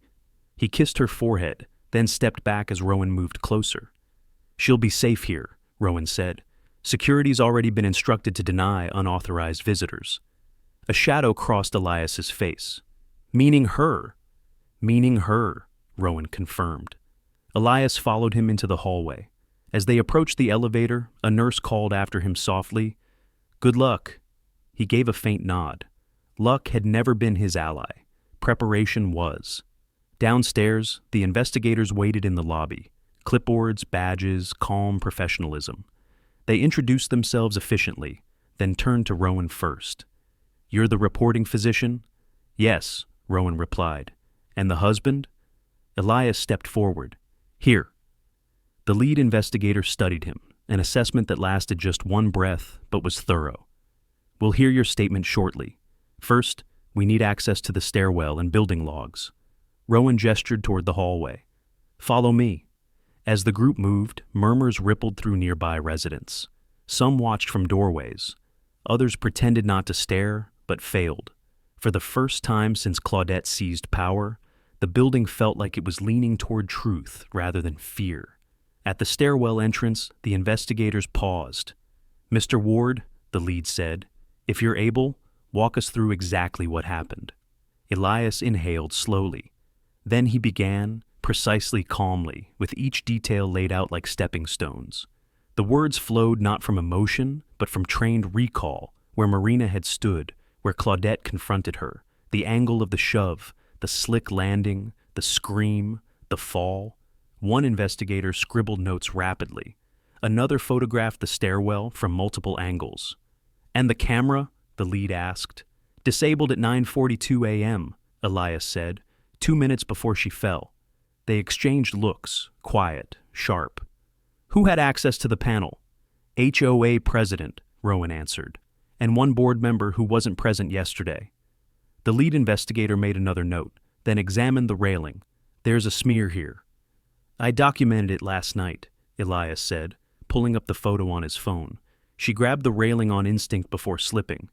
He kissed her forehead, then stepped back as Rowan moved closer. She'll be safe here, Rowan said. Security's already been instructed to deny unauthorized visitors. A shadow crossed Elias's face. Meaning her, Rowan confirmed. Elias followed him into the hallway. As they approached the elevator, a nurse called after him softly, Good luck. He gave a faint nod. Luck had never been his ally. Preparation was. Downstairs, the investigators waited in the lobby. Clipboards, badges, calm professionalism. They introduced themselves efficiently, then turned to Rowan first. You're the reporting physician? Yes, Rowan replied. And the husband? Elias stepped forward. Here. The lead investigator studied him, an assessment that lasted just one breath but was thorough. We'll hear your statement shortly. First, we need access to the stairwell and building logs. Rowan gestured toward the hallway. Follow me. As the group moved, murmurs rippled through nearby residents. Some watched from doorways. Others pretended not to stare, but failed. For the first time since Claudette seized power, the building felt like it was leaning toward truth rather than fear. At the stairwell entrance, the investigators paused. Mr. Ward, the lead said, if you're able, walk us through exactly what happened. Elias inhaled slowly. Then he began, precisely calmly, with each detail laid out like stepping stones. The words flowed not from emotion, but from trained recall, where Marina had stood, where Claudette confronted her, the angle of the shove, the slick landing, the scream, the fall. One investigator scribbled notes rapidly. Another photographed the stairwell from multiple angles. And the camera? The lead asked. Disabled at 9:42 a.m., Elias said, 2 minutes before she fell. They exchanged looks, quiet, sharp. Who had access to the panel? HOA president, Rowan answered, and one board member who wasn't present yesterday. The lead investigator made another note, then examined the railing. There's a smear here. I documented it last night, Elias said, pulling up the photo on his phone. She grabbed the railing on instinct before slipping.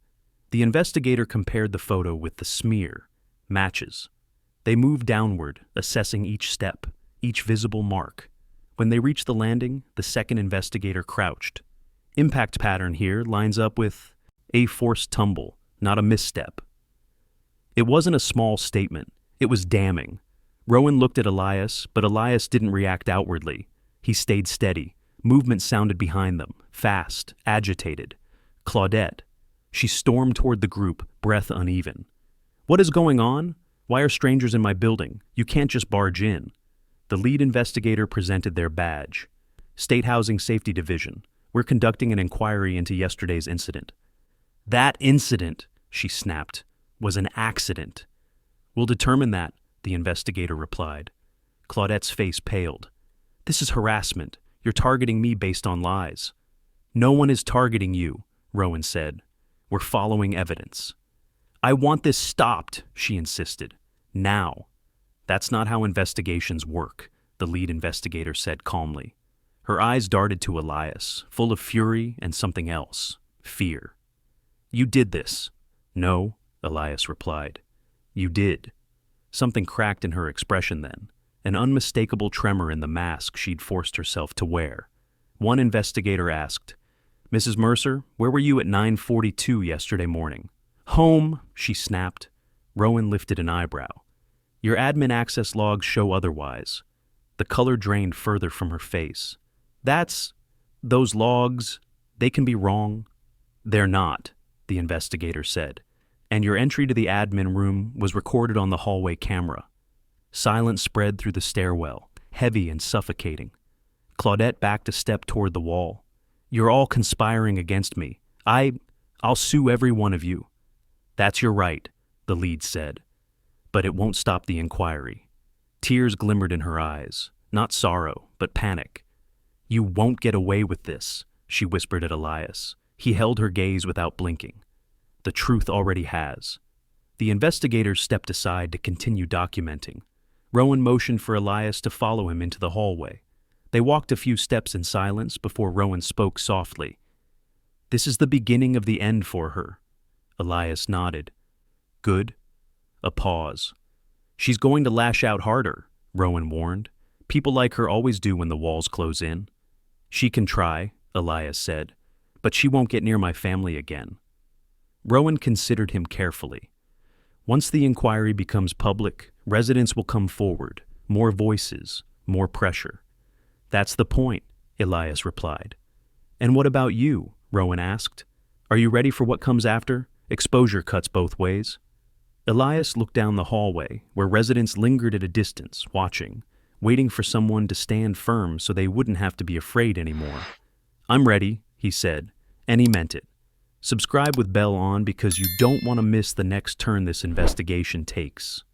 The investigator compared the photo with the smear. Matches. They moved downward, assessing each step, each visible mark. When they reached the landing, the second investigator crouched. Impact pattern here lines up with a forced tumble, not a misstep. It wasn't a small statement. It was damning. Rowan looked at Elias, but Elias didn't react outwardly. He stayed steady. Movement sounded behind them, fast, agitated. Claudette. She stormed toward the group, breath uneven. What is going on? Why are strangers in my building? You can't just barge in. The lead investigator presented their badge. State Housing Safety Division. We're conducting an inquiry into yesterday's incident. That incident, she snapped, was an accident. We'll determine that, the investigator replied. Claudette's face paled. This is harassment. You're targeting me based on lies. No one is targeting you, Rowan said. We're following evidence. I want this stopped, she insisted. Now. That's not how investigations work, the lead investigator said calmly. Her eyes darted to Elias, full of fury and something else, fear. You did this. No, Elias replied. You did. Something cracked in her expression then, an unmistakable tremor in the mask she'd forced herself to wear. One investigator asked, Mrs. Mercer, where were you at 9:42 yesterday morning? Home, she snapped. Rowan lifted an eyebrow. Your admin access logs show otherwise. The color drained further from her face. Those logs, they can be wrong. They're not, the investigator said. And your entry to the admin room was recorded on the hallway camera. Silence spread through the stairwell, heavy and suffocating. Claudette backed a step toward the wall. You're all conspiring against me. I'll sue every one of you. That's your right, the lead said. But it won't stop the inquiry. Tears glimmered in her eyes, not sorrow, but panic. You won't get away with this, she whispered at Elias. He held her gaze without blinking. The truth already has. The investigators stepped aside to continue documenting. Rowan motioned for Elias to follow him into the hallway. They walked a few steps in silence before Rowan spoke softly. This is the beginning of the end for her. Elias nodded. Good. A pause. She's going to lash out harder, Rowan warned. People like her always do when the walls close in. She can try, Elias said, but she won't get near my family again. Rowan considered him carefully. Once the inquiry becomes public, residents will come forward, more voices, more pressure. That's the point, Elias replied. And what about you? Rowan asked. Are you ready for what comes after? Exposure cuts both ways. Elias looked down the hallway, where residents lingered at a distance, watching, waiting for someone to stand firm so they wouldn't have to be afraid anymore. I'm ready, he said, and he meant it. Subscribe with bell on because you don't want to miss the next turn this investigation takes.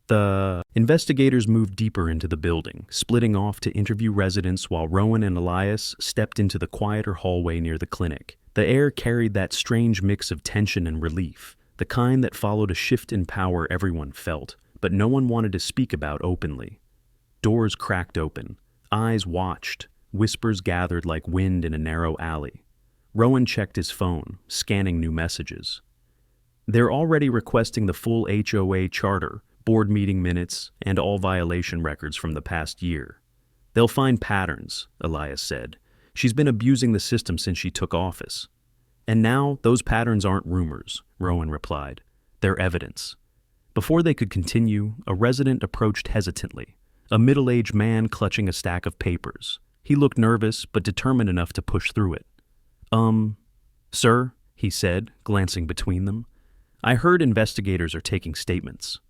The investigators moved deeper into the building, splitting off to interview residents while Rowan and Elias stepped into the quieter hallway near the clinic. The air carried that strange mix of tension and relief, the kind that followed a shift in power everyone felt, but no one wanted to speak about openly. Doors cracked open, eyes watched, whispers gathered like wind in a narrow alley. Rowan checked his phone, scanning new messages. They're already requesting the full HOA charter, board meeting minutes, and all violation records from the past year. They'll find patterns, Elias said. She's been abusing the system since she took office. And now, those patterns aren't rumors, Rowan replied. They're evidence. Before they could continue, a resident approached hesitantly, a middle-aged man clutching a stack of papers. He looked nervous, but determined enough to push through it. Sir, he said, glancing between them. I heard investigators are taking statements.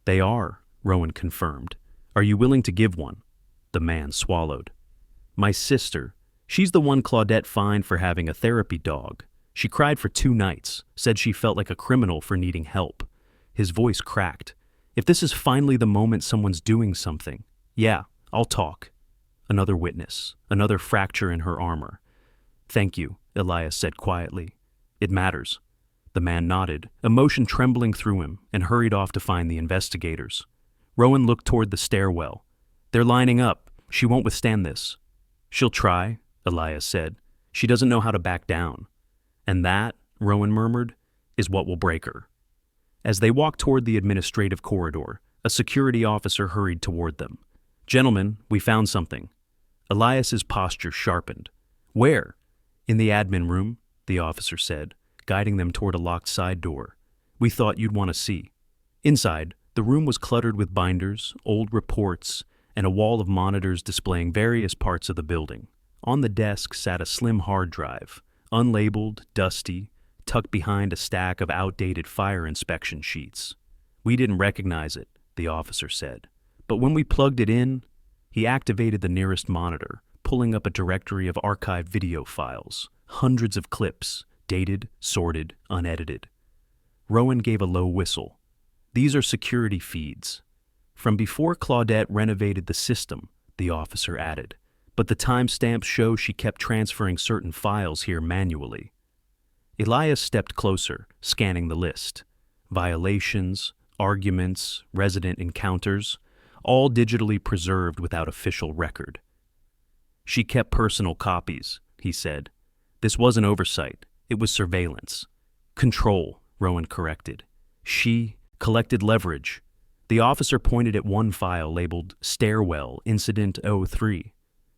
They are, Rowan confirmed. Are you willing to give one? The man swallowed. My sister. She's the one Claudette fined for having a therapy dog. She cried for 2 nights, said she felt like a criminal for needing help. His voice cracked. If this is finally the moment someone's doing something, yeah, I'll talk. Another witness, another fracture in her armor. Thank you, Elias said quietly. It matters. The man nodded, emotion trembling through him, and hurried off to find the investigators. Rowan looked toward the stairwell. They're lining up. She won't withstand this. She'll try, Elias said. She doesn't know how to back down. And that, Rowan murmured, is what will break her. As they walked toward the administrative corridor, a security officer hurried toward them. Gentlemen, we found something. Elias's posture sharpened. Where? In the admin room, the officer said, guiding them toward a locked side door. We thought you'd want to see. Inside, the room was cluttered with binders, old reports, and a wall of monitors displaying various parts of the building. On the desk sat a slim hard drive, unlabeled, dusty, tucked behind a stack of outdated fire inspection sheets. We didn't recognize it, the officer said. But when we plugged it in, he activated the nearest monitor, pulling up a directory of archived video files, hundreds of clips, dated, sorted, unedited. Rowan gave a low whistle. These are security feeds. From before Claudette renovated the system, the officer added, but the timestamps show she kept transferring certain files here manually. Elias stepped closer, scanning the list. Violations, arguments, resident encounters, all digitally preserved without official record. She kept personal copies, he said. This wasn't oversight, it was surveillance. Control, Rowan corrected. She collected leverage. The officer pointed at one file labeled Stairwell Incident 03.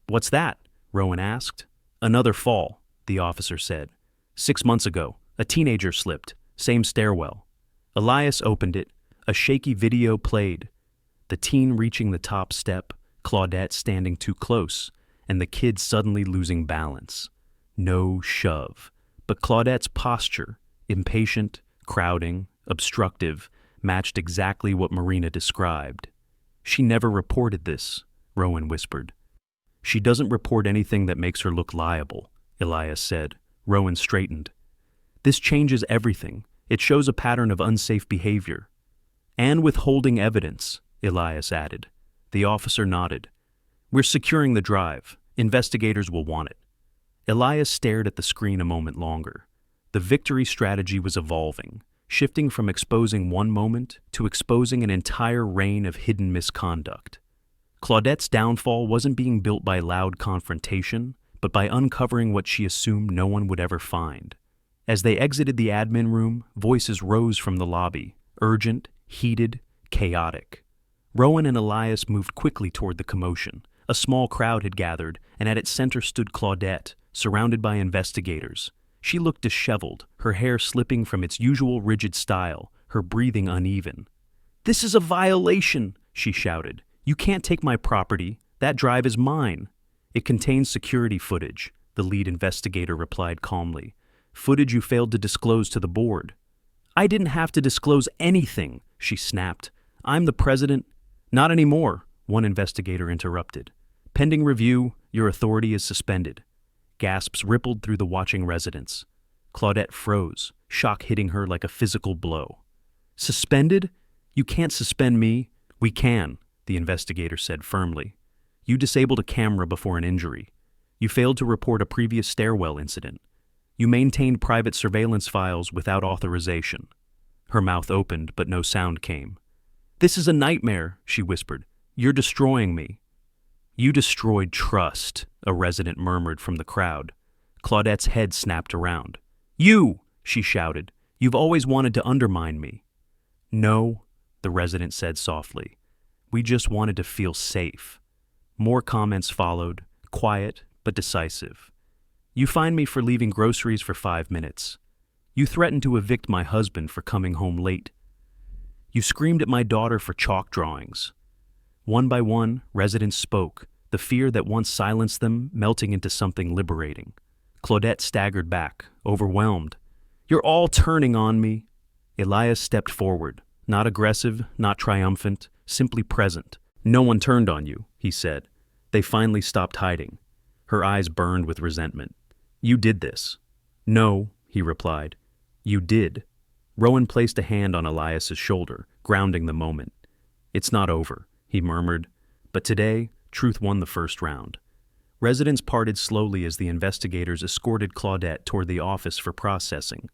What's that? Rowan asked. Another fall, the officer said. 6 months ago, a teenager slipped, same stairwell. Elias opened it, a shaky video played. The teen reaching the top step, Claudette standing too close, and the kid suddenly losing balance. No shove, but Claudette's posture, impatient, crowding, obstructive, matched exactly what Marina described. She never reported this, Rowan whispered. She doesn't report anything that makes her look liable, Elias said. Rowan straightened. This changes everything. It shows a pattern of unsafe behavior. And withholding evidence, Elias added. The officer nodded. We're securing the drive. Investigators will want it. Elias stared at the screen a moment longer. The victory strategy was evolving, shifting from exposing one moment to exposing an entire reign of hidden misconduct. Claudette's downfall wasn't being built by loud confrontation, but by uncovering what she assumed no one would ever find. As they exited the admin room, voices rose from the lobby, urgent, heated, chaotic. Rowan and Elias moved quickly toward the commotion. A small crowd had gathered, and at its center stood Claudette, surrounded by investigators. She looked disheveled, her hair slipping from its usual rigid style, her breathing uneven. "This is a violation," she shouted. "You can't take my property. That drive is mine." "It contains security footage," the lead investigator replied calmly. "Footage you failed to disclose to the board." "I didn't have to disclose anything," she snapped. "I'm the president." "Not anymore," one investigator interrupted. "Pending review, your authority is suspended." Gasps rippled through the watching residents. Claudette froze, shock hitting her like a physical blow. "Suspended? You can't suspend me." "We can," the investigator said firmly. "You disabled a camera before an injury. You failed to report a previous stairwell incident. You maintained private surveillance files without authorization." Her mouth opened, but no sound came. "This is a nightmare," she whispered. "You're destroying me." "You destroyed trust," a resident murmured from the crowd. Claudette's head snapped around. "You!" she shouted. "You've always wanted to undermine me." "No," the resident said softly. "We just wanted to feel safe." More comments followed, quiet but decisive. "You fined me for leaving groceries for 5 minutes. You threatened to evict my husband for coming home late. You screamed at my daughter for chalk drawings." One by one, residents spoke, the fear that once silenced them melting into something liberating. Claudette staggered back, overwhelmed. "You're all turning on me." Elias stepped forward, not aggressive, not triumphant, simply present. "No one turned on you," he said. They finally stopped hiding. Her eyes burned with resentment. "You did this." "No," he replied. "You did." Rowan placed a hand on Elias's shoulder, grounding the moment. "It's not over," he murmured. But today, truth won the first round. Residents parted slowly as the investigators escorted Claudette toward the office for processing.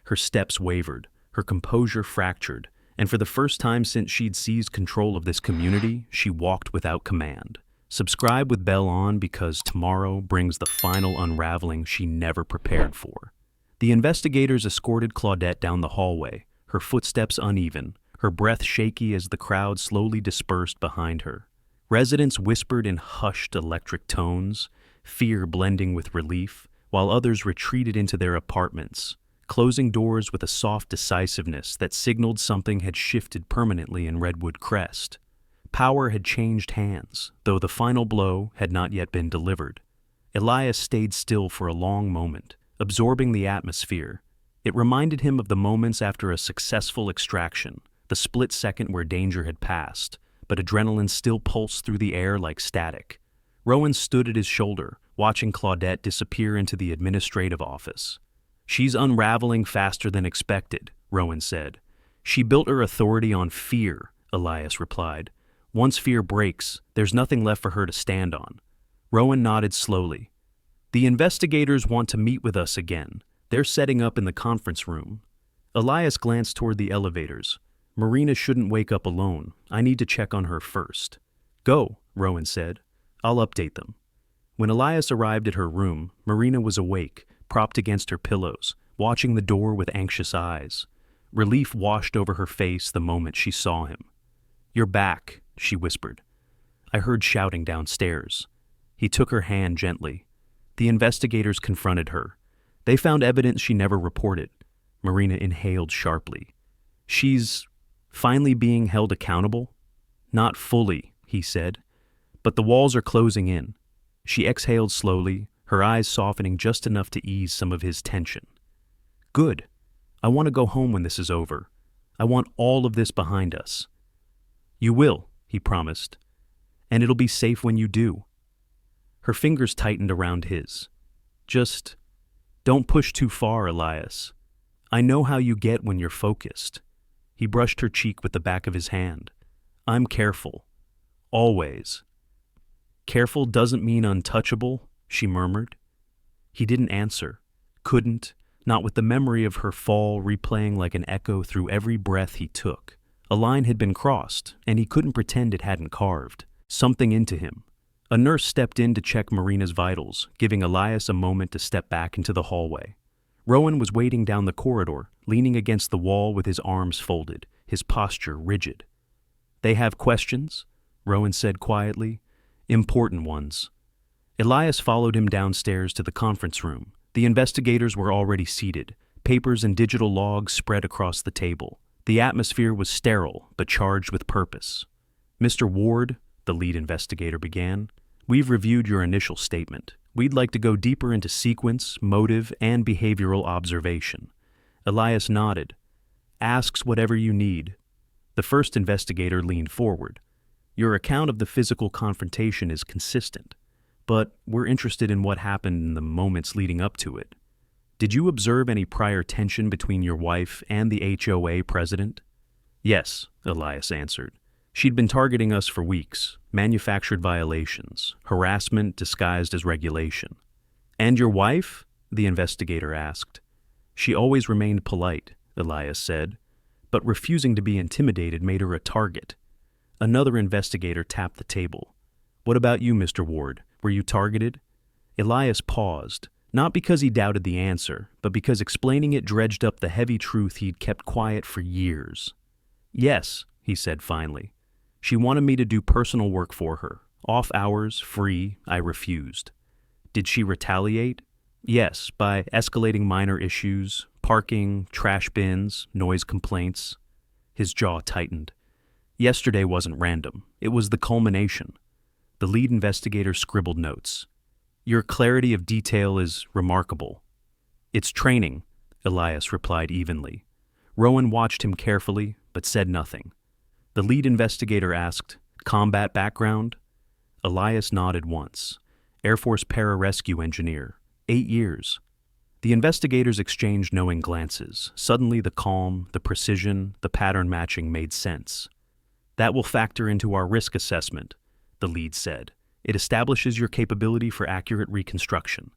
Her steps wavered, her composure fractured, and for the first time since she'd seized control of this community, she walked without command. Subscribe with bell on because tomorrow brings the final unraveling she never prepared for. The investigators escorted Claudette down the hallway, her footsteps uneven, her breath shaky as the crowd slowly dispersed behind her. Residents whispered in hushed electric tones, fear blending with relief, while others retreated into their apartments, closing doors with a soft decisiveness that signaled something had shifted permanently in Redwood Crest. Power had changed hands, though the final blow had not yet been delivered. Elias stayed still for a long moment, absorbing the atmosphere. It reminded him of the moments after a successful extraction, the split second where danger had passed, but adrenaline still pulsed through the air like static. Rowan stood at his shoulder, watching Claudette disappear into the administrative office. "She's unraveling faster than expected," Rowan said. "She built her authority on fear," Elias replied. "Once fear breaks, there's nothing left for her to stand on." Rowan nodded slowly. "The investigators want to meet with us again. They're setting up in the conference room." Elias glanced toward the elevators. "Marina shouldn't wake up alone. I need to check on her first." "Go," Rowan said. "I'll update them." When Elias arrived at her room, Marina was awake, propped against her pillows, watching the door with anxious eyes. Relief washed over her face the moment she saw him. "You're back," she whispered. "I heard shouting downstairs." He took her hand gently. The investigators confronted her. They found evidence she never reported. Marina inhaled sharply. "She's finally being held accountable?" "Not fully," he said. "But the walls are closing in." She exhaled slowly, her eyes softening just enough to ease some of his tension. "Good. I want to go home when this is over. I want all of this behind us." "You will," he promised. "And it'll be safe when you do." Her fingers tightened around his. "Just don't push too far, Elias. I know how you get when you're focused." He brushed her cheek with the back of his hand. "I'm careful. Always." "Careful doesn't mean untouchable," she murmured. He didn't answer. Couldn't, not with the memory of her fall replaying like an echo through every breath he took. A line had been crossed, and he couldn't pretend it hadn't carved something into him. A nurse stepped in to check Marina's vitals, giving Elias a moment to step back into the hallway. Rowan was waiting down the corridor, leaning against the wall with his arms folded, his posture rigid. "They have questions?" Rowan said quietly. "Important ones." Elias followed him downstairs to the conference room. The investigators were already seated, papers and digital logs spread across the table. The atmosphere was sterile, but charged with purpose. "Mr. Ward," the lead investigator began, "we've reviewed your initial statement. We'd like to go deeper into sequence, motive, and behavioral observation." Elias nodded. "Asks whatever you need." The first investigator leaned forward. "Your account of the physical confrontation is consistent, but we're interested in what happened in the moments leading up to it. Did you observe any prior tension between your wife and the HOA president?" "Yes," Elias answered. "She'd been targeting us for weeks, manufactured violations, harassment disguised as regulation." "And your wife?" the investigator asked. "She always remained polite," Elias said, "but refusing to be intimidated made her a target." Another investigator tapped the table. "What about you, Mr. Ward? Were you targeted?" Elias paused, not because he doubted the answer, but because explaining it dredged up the heavy truth he'd kept quiet for years. "Yes," he said finally. "She wanted me to do personal work for her. Off hours, free, I refused." "Did she retaliate?" "Yes, by escalating minor issues, parking, trash bins, noise complaints." His jaw tightened. "Yesterday wasn't random. It was the culmination." The lead investigator scribbled notes. "Your clarity of detail is remarkable." "It's training," Elias replied evenly. Rowan watched him carefully, but said nothing. The lead investigator asked, "Combat background?" Elias nodded once. "Air Force pararescue engineer. 8 years." The investigators exchanged knowing glances. Suddenly the calm, the precision, the pattern matching made sense. "That will factor into our risk assessment," the lead said. "It establishes your capability for accurate reconstruction."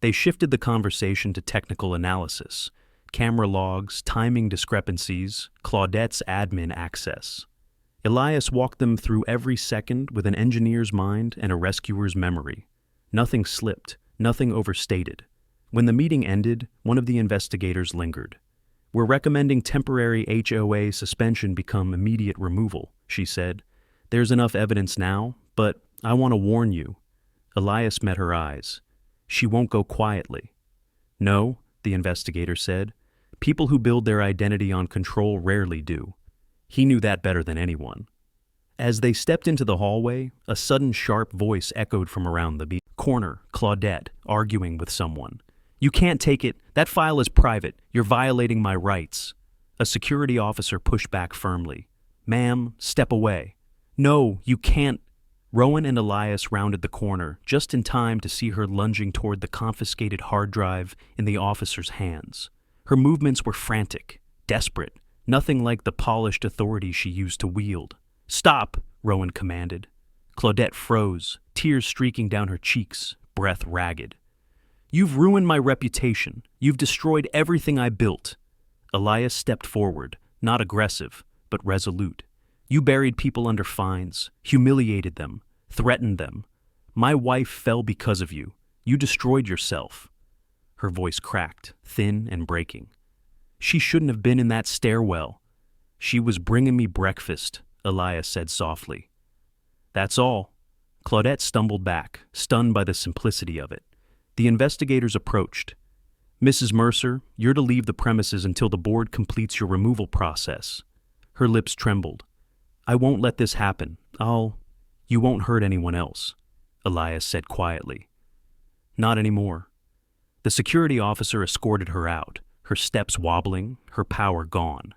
They shifted the conversation to technical analysis. camera logs, timing discrepancies, Claudette's admin access. Elias walked them through every second with an engineer's mind and a rescuer's memory. Nothing slipped, nothing overstated. When the meeting ended, one of the investigators lingered. "We're recommending temporary HOA suspension become immediate removal," she said. "There's enough evidence now, but I want to warn you." Elias met her eyes. "She won't go quietly." "No," the investigator said. "People who build their identity on control rarely do." He knew that better than anyone. As they stepped into the hallway, a sudden sharp voice echoed from around the corner, Claudette, arguing with someone. "You can't take it. That file is private. You're violating my rights." A security officer pushed back firmly. "Ma'am, step away." "No, you can't." Rowan and Elias rounded the corner, just in time to see her lunging toward the confiscated hard drive in the officer's hands. Her movements were frantic, desperate, nothing like the polished authority she used to wield. "Stop," Rowan commanded. Claudette froze, tears streaking down her cheeks, breath ragged. "You've ruined my reputation. You've destroyed everything I built." Elias stepped forward, not aggressive, but resolute. "You buried people under fines, humiliated them, threatened them. My wife fell because of you. You destroyed yourself." Her voice cracked, thin and breaking. "She shouldn't have been in that stairwell." "She was bringing me breakfast," Elias said softly. "That's all." Claudette stumbled back, stunned by the simplicity of it. The investigators approached. "Mrs. Mercer, you're to leave the premises until the board completes your removal process." Her lips trembled. "I won't let this happen. You won't hurt anyone else," Elias said quietly. "Not anymore." The security officer escorted her out, her steps wobbling, her power gone.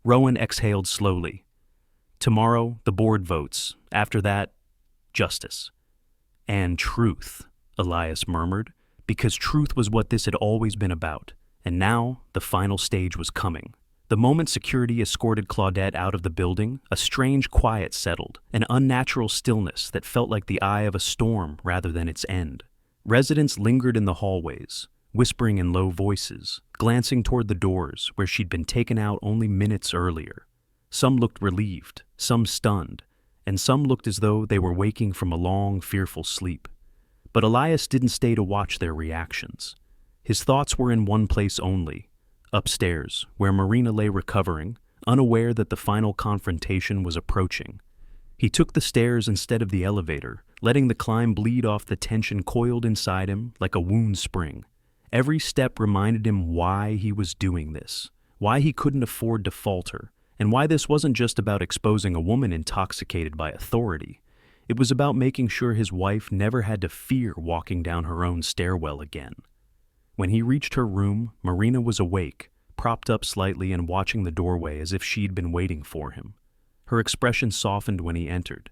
Rowan exhaled slowly. "Tomorrow, the board votes. After that, justice." "And truth," Elias murmured, because truth was what this had always been about, and now the final stage was coming. The moment security escorted Claudette out of the building, a strange quiet settled, an unnatural stillness that felt like the eye of a storm rather than its end. Residents lingered in the hallways, whispering in low voices, glancing toward the doors where she'd been taken out only minutes earlier. Some looked relieved, some stunned, and some looked as though they were waking from a long, fearful sleep. But Elias didn't stay to watch their reactions. His thoughts were in one place only, upstairs, where Marina lay recovering, unaware that the final confrontation was approaching. He took the stairs instead of the elevator, letting the climb bleed off the tension coiled inside him like a wound spring. Every step reminded him why he was doing this, why he couldn't afford to falter, and why this wasn't just about exposing a woman intoxicated by authority. It was about making sure his wife never had to fear walking down her own stairwell again. When he reached her room, Marina was awake, propped up slightly and watching the doorway as if she'd been waiting for him. Her expression softened when he entered.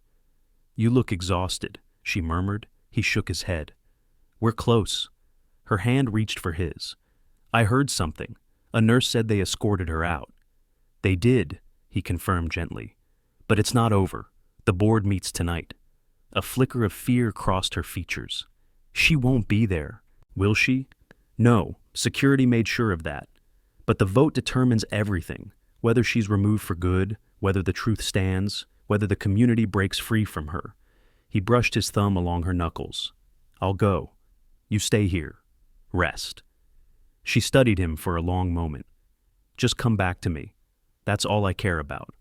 "You look exhausted," she murmured. He shook his head. "We're close." Her hand reached for his. "I heard something. A nurse said they escorted her out." "They did," he confirmed gently. "But it's not over. The board meets tonight." A flicker of fear crossed her features. "She won't be there. Will she?" "No, security made sure of that. But the vote determines everything, whether she's removed for good, whether the truth stands, whether the community breaks free from her." He brushed his thumb along her knuckles. "I'll go. You stay here. Rest." She studied him for a long moment. "Just come back to me. That's all I care about."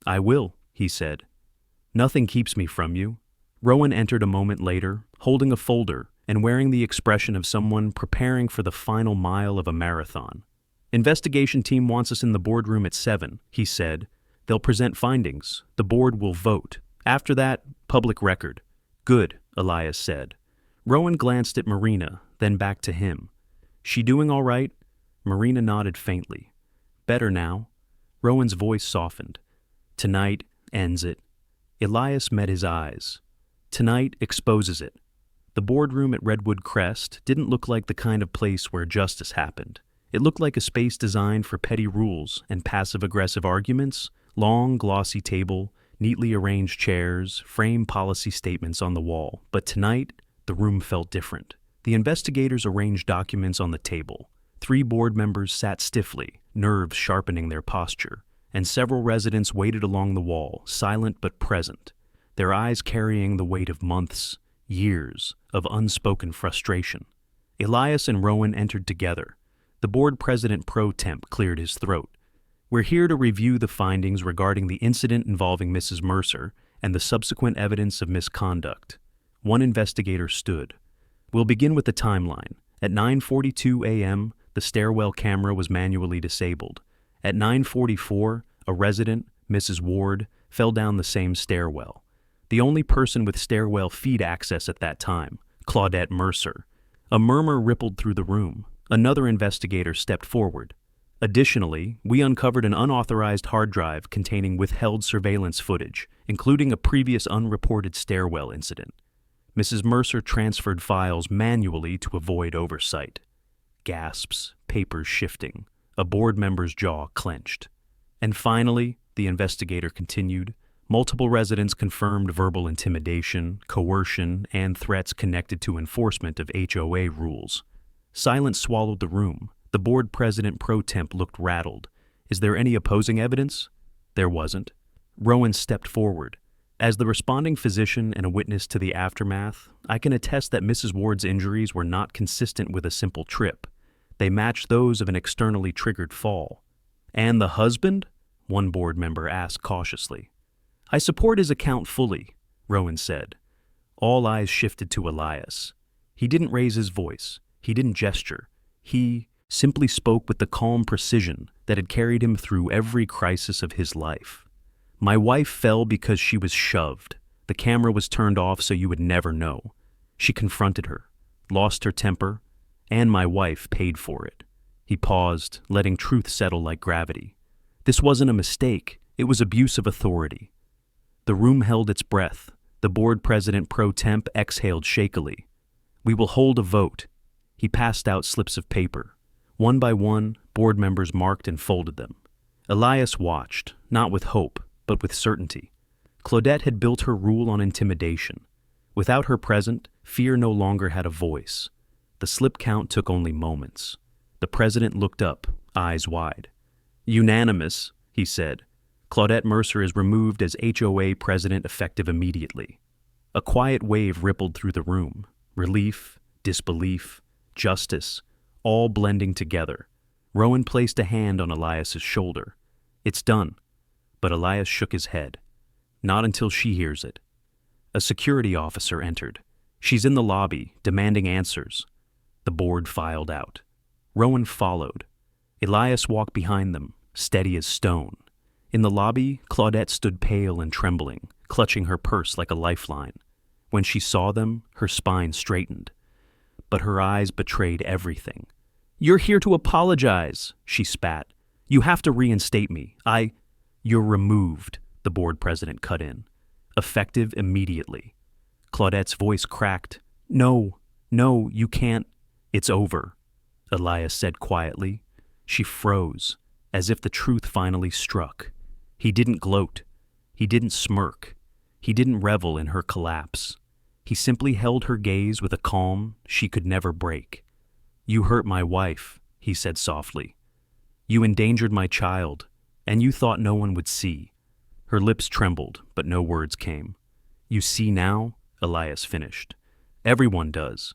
"I will," he said. "Nothing keeps me from you." Rowan entered a moment later, holding a folder and wearing the expression of someone preparing for the final mile of a marathon. "Investigation team wants us in the boardroom at 7, he said. "They'll present findings. The board will vote. After that, public record." "Good," Elias said. Rowan glanced at Marina, then back to him. "She doing all right?" Marina nodded faintly. "Better now." Rowan's voice softened. "Tonight ends it." Elias met his eyes. "Tonight exposes it." The boardroom at Redwood Crest didn't look like the kind of place where justice happened. It looked like a space designed for petty rules and passive-aggressive arguments, long, glossy table, neatly arranged chairs, framed policy statements on the wall. But tonight, the room felt different. The investigators arranged documents on the table, 3 board members sat stiffly, nerves sharpening their posture, and several residents waited along the wall, silent but present, their eyes carrying the weight of months, years of unspoken frustration. Elias and Rowan entered together. The board president pro temp cleared his throat. "We're here to review the findings regarding the incident involving Mrs. Mercer and the subsequent evidence of misconduct." One investigator stood. "We'll begin with the timeline. At 9:42 a.m., the stairwell camera was manually disabled. At 9:44, a resident, Mrs. Ward, fell down the same stairwell. The only person with stairwell feed access at that time, Claudette Mercer." A murmur rippled through the room. Another investigator stepped forward. "Additionally, we uncovered an unauthorized hard drive containing withheld surveillance footage, including a previous unreported stairwell incident. Mrs. Mercer transferred files manually to avoid oversight." Gasps, papers shifting. A board member's jaw clenched. "And finally," the investigator continued, "multiple residents confirmed verbal intimidation, coercion, and threats connected to enforcement of HOA rules." Silence swallowed the room. The board president pro temp looked rattled. "Is there any opposing evidence?" There wasn't. Rowan stepped forward. "As the responding physician and a witness to the aftermath, I can attest that Mrs. Ward's injuries were not consistent with a simple trip. They matched those of an externally triggered fall." "And the husband?" one board member asked cautiously. "I support his account fully," Rowan said. All eyes shifted to Elias. He didn't raise his voice. He didn't gesture. He simply spoke with the calm precision that had carried him through every crisis of his life. "My wife fell because she was shoved. The camera was turned off so you would never know. She confronted her, lost her temper, and my wife paid for it." He paused, letting truth settle like gravity. This wasn't a mistake. It was abuse of authority. The room held its breath. The board president pro temp exhaled shakily. "We will hold a vote." He passed out slips of paper. One by one, board members marked and folded them. Elias watched, not with hope, but with certainty. Claudette had built her rule on intimidation. Without her present, fear no longer had a voice. The slip count took only moments. The president looked up, eyes wide. "Unanimous," he said. "Claudette Mercer is removed as HOA president effective immediately." A quiet wave rippled through the room. Relief, disbelief, justice, all blending together. Rowan placed a hand on Elias's shoulder. "It's done." But Elias shook his head. "Not until she hears it." A security officer entered. "She's in the lobby, demanding answers." The board filed out. Rowan followed. Elias walked behind them, steady as stone. In the lobby, Claudette stood pale and trembling, clutching her purse like a lifeline. When she saw them, her spine straightened. But her eyes betrayed everything. "You're here to apologize," she spat. "You have to reinstate me. You're removed," the board president cut in. "Effective immediately." Claudette's voice cracked. No, you can't. It's over," Elias said quietly. She froze, as if the truth finally struck. He didn't gloat. He didn't smirk. He didn't revel in her collapse. He simply held her gaze with a calm she could never break. "You hurt my wife," he said softly. "You endangered my child, and you thought no one would see." Her lips trembled, but no words came. "You see now?" Elias finished. "Everyone does."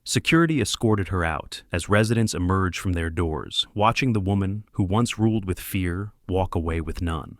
Security escorted her out as residents emerged from their doors, watching the woman who once ruled with fear walk away with none.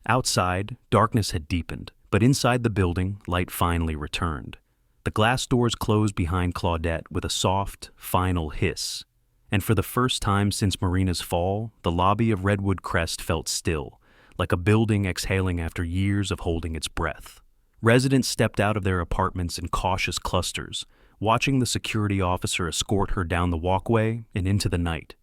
Outside, darkness had deepened, but inside the building, light finally returned. The glass doors closed behind Claudette with a soft, final hiss. And for the first time since Marina's fall, the lobby of Redwood Crest felt still, like a building exhaling after years of holding its breath. Residents stepped out of their apartments in cautious clusters, watching the security officer escort her down the walkway and into the night.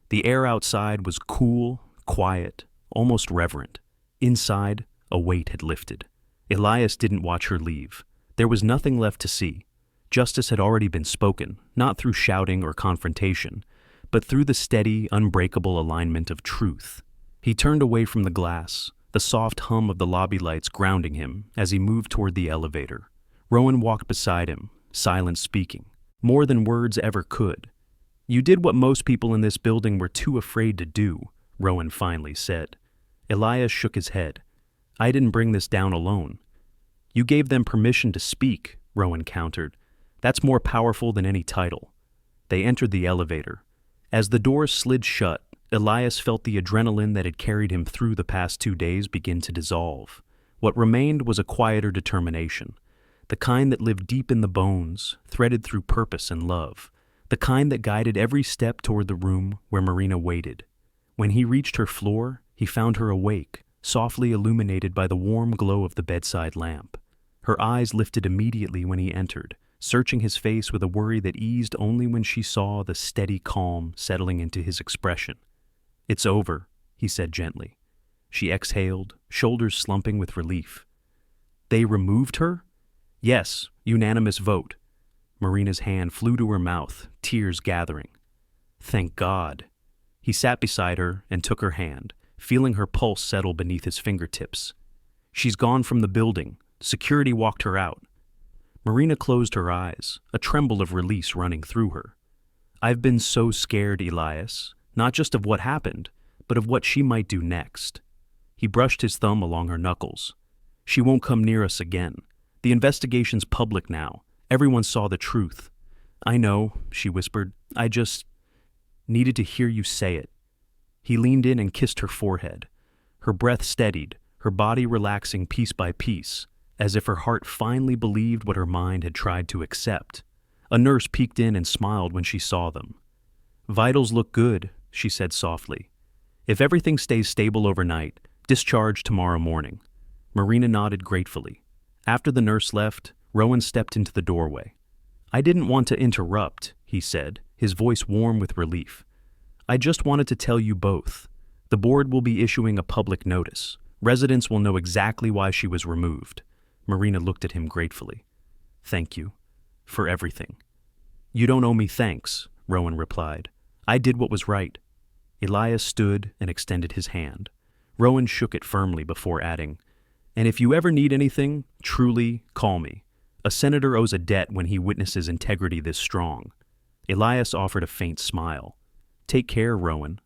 The air outside was cool, quiet, almost reverent. Inside, a weight had lifted. Elias didn't watch her leave. There was nothing left to see. Justice had already been spoken, not through shouting or confrontation, but through the steady, unbreakable alignment of truth. He turned away from the glass, the soft hum of the lobby lights grounding him as he moved toward the elevator. Rowan walked beside him, silent speaking, more than words ever could. You did what most people in this building were too afraid to do, Rowan finally said. Elias shook his head. I didn't bring this down alone. You gave them permission to speak, Rowan countered. That's more powerful than any title. They entered the elevator. As the doors slid shut, Elias felt the adrenaline that had carried him through the past 2 days begin to dissolve. What remained was a quieter determination, the kind that lived deep in the bones, threaded through purpose and love, the kind that guided every step toward the room where Marina waited. When he reached her floor, he found her awake, softly illuminated by the warm glow of the bedside lamp. Her eyes lifted immediately when he entered, searching his face with a worry that eased only when she saw the steady calm settling into his expression. It's over, he said gently. She exhaled, shoulders slumping with relief. They removed her? Yes, unanimous vote. Marina's hand flew to her mouth, tears gathering. Thank God. He sat beside her and took her hand, feeling her pulse settle beneath his fingertips. She's gone from the building. Security walked her out. Marina closed her eyes, a tremble of release running through her. I've been so scared, Elias, not just of what happened, but of what she might do next. He brushed his thumb along her knuckles. She won't come near us again. The investigation's public now. Everyone saw the truth. I know, she whispered. I just needed to hear you say it. He leaned in and kissed her forehead. Her breath steadied, her body relaxing piece by piece, as if her heart finally believed what her mind had tried to accept. A nurse peeked in and smiled when she saw them. Vitals look good, she said softly. If everything stays stable overnight, discharge tomorrow morning. Marina nodded gratefully. After the nurse left, Rowan stepped into the doorway. I didn't want to interrupt, he said, his voice warm with relief. I just wanted to tell you both. The board will be issuing a public notice. Residents will know exactly why she was removed. Marina looked at him gratefully. Thank you. For everything. You don't owe me thanks, Rowan replied. I did what was right. Elias stood and extended his hand. Rowan shook it firmly before adding, and if you ever need anything, truly, call me. A senator owes a debt when he witnesses integrity this strong. Elias offered a faint smile. Take care, Rowan.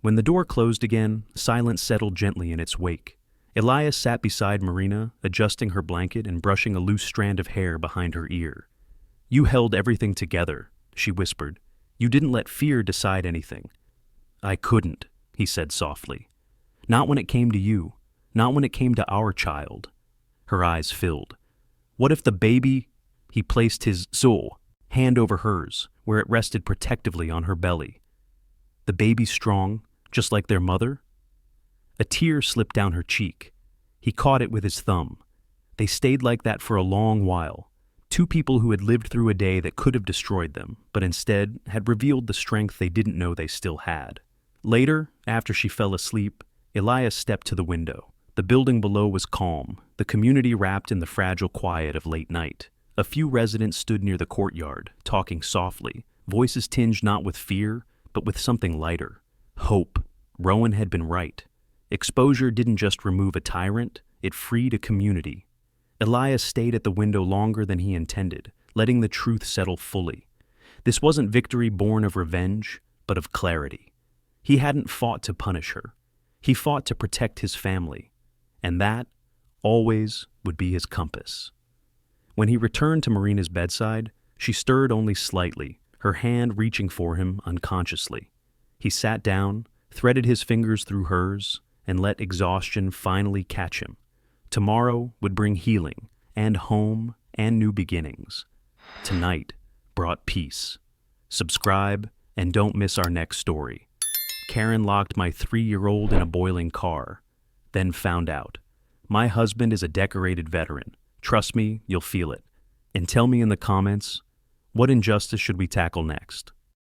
When the door closed again, silence settled gently in its wake. Elias sat beside Marina, adjusting her blanket and brushing a loose strand of hair behind her ear. You held everything together, she whispered. You didn't let fear decide anything. I couldn't, he said softly. Not when it came to you. Not when it came to our child. Her eyes filled. What if the baby... He placed his hand over hers, where it rested protectively on her belly. The baby's strong, just like their mother? A tear slipped down her cheek. He caught it with his thumb. They stayed like that for a long while. Two people who had lived through a day that could have destroyed them, but instead had revealed the strength they didn't know they still had. Later, after she fell asleep, Elias stepped to the window. The building below was calm, the community wrapped in the fragile quiet of late night. A few residents stood near the courtyard, talking softly, voices tinged not with fear, but with something lighter. Hope. Rowan had been right. Exposure didn't just remove a tyrant, it freed a community. Elias stayed at the window longer than he intended, letting the truth settle fully. This wasn't victory born of revenge, but of clarity. He hadn't fought to punish her. He fought to protect his family. And that, always, would be his compass. When he returned to Marina's bedside, she stirred only slightly, her hand reaching for him unconsciously. He sat down, threaded his fingers through hers, and let exhaustion finally catch him. Tomorrow would bring healing, and home, and new beginnings. Tonight brought peace. Subscribe, and don't miss our next story. Karen locked my 3-year-old in a boiling car, then found out. My husband is a decorated veteran. Trust me, you'll feel it. And tell me in the comments, what injustice should we tackle next?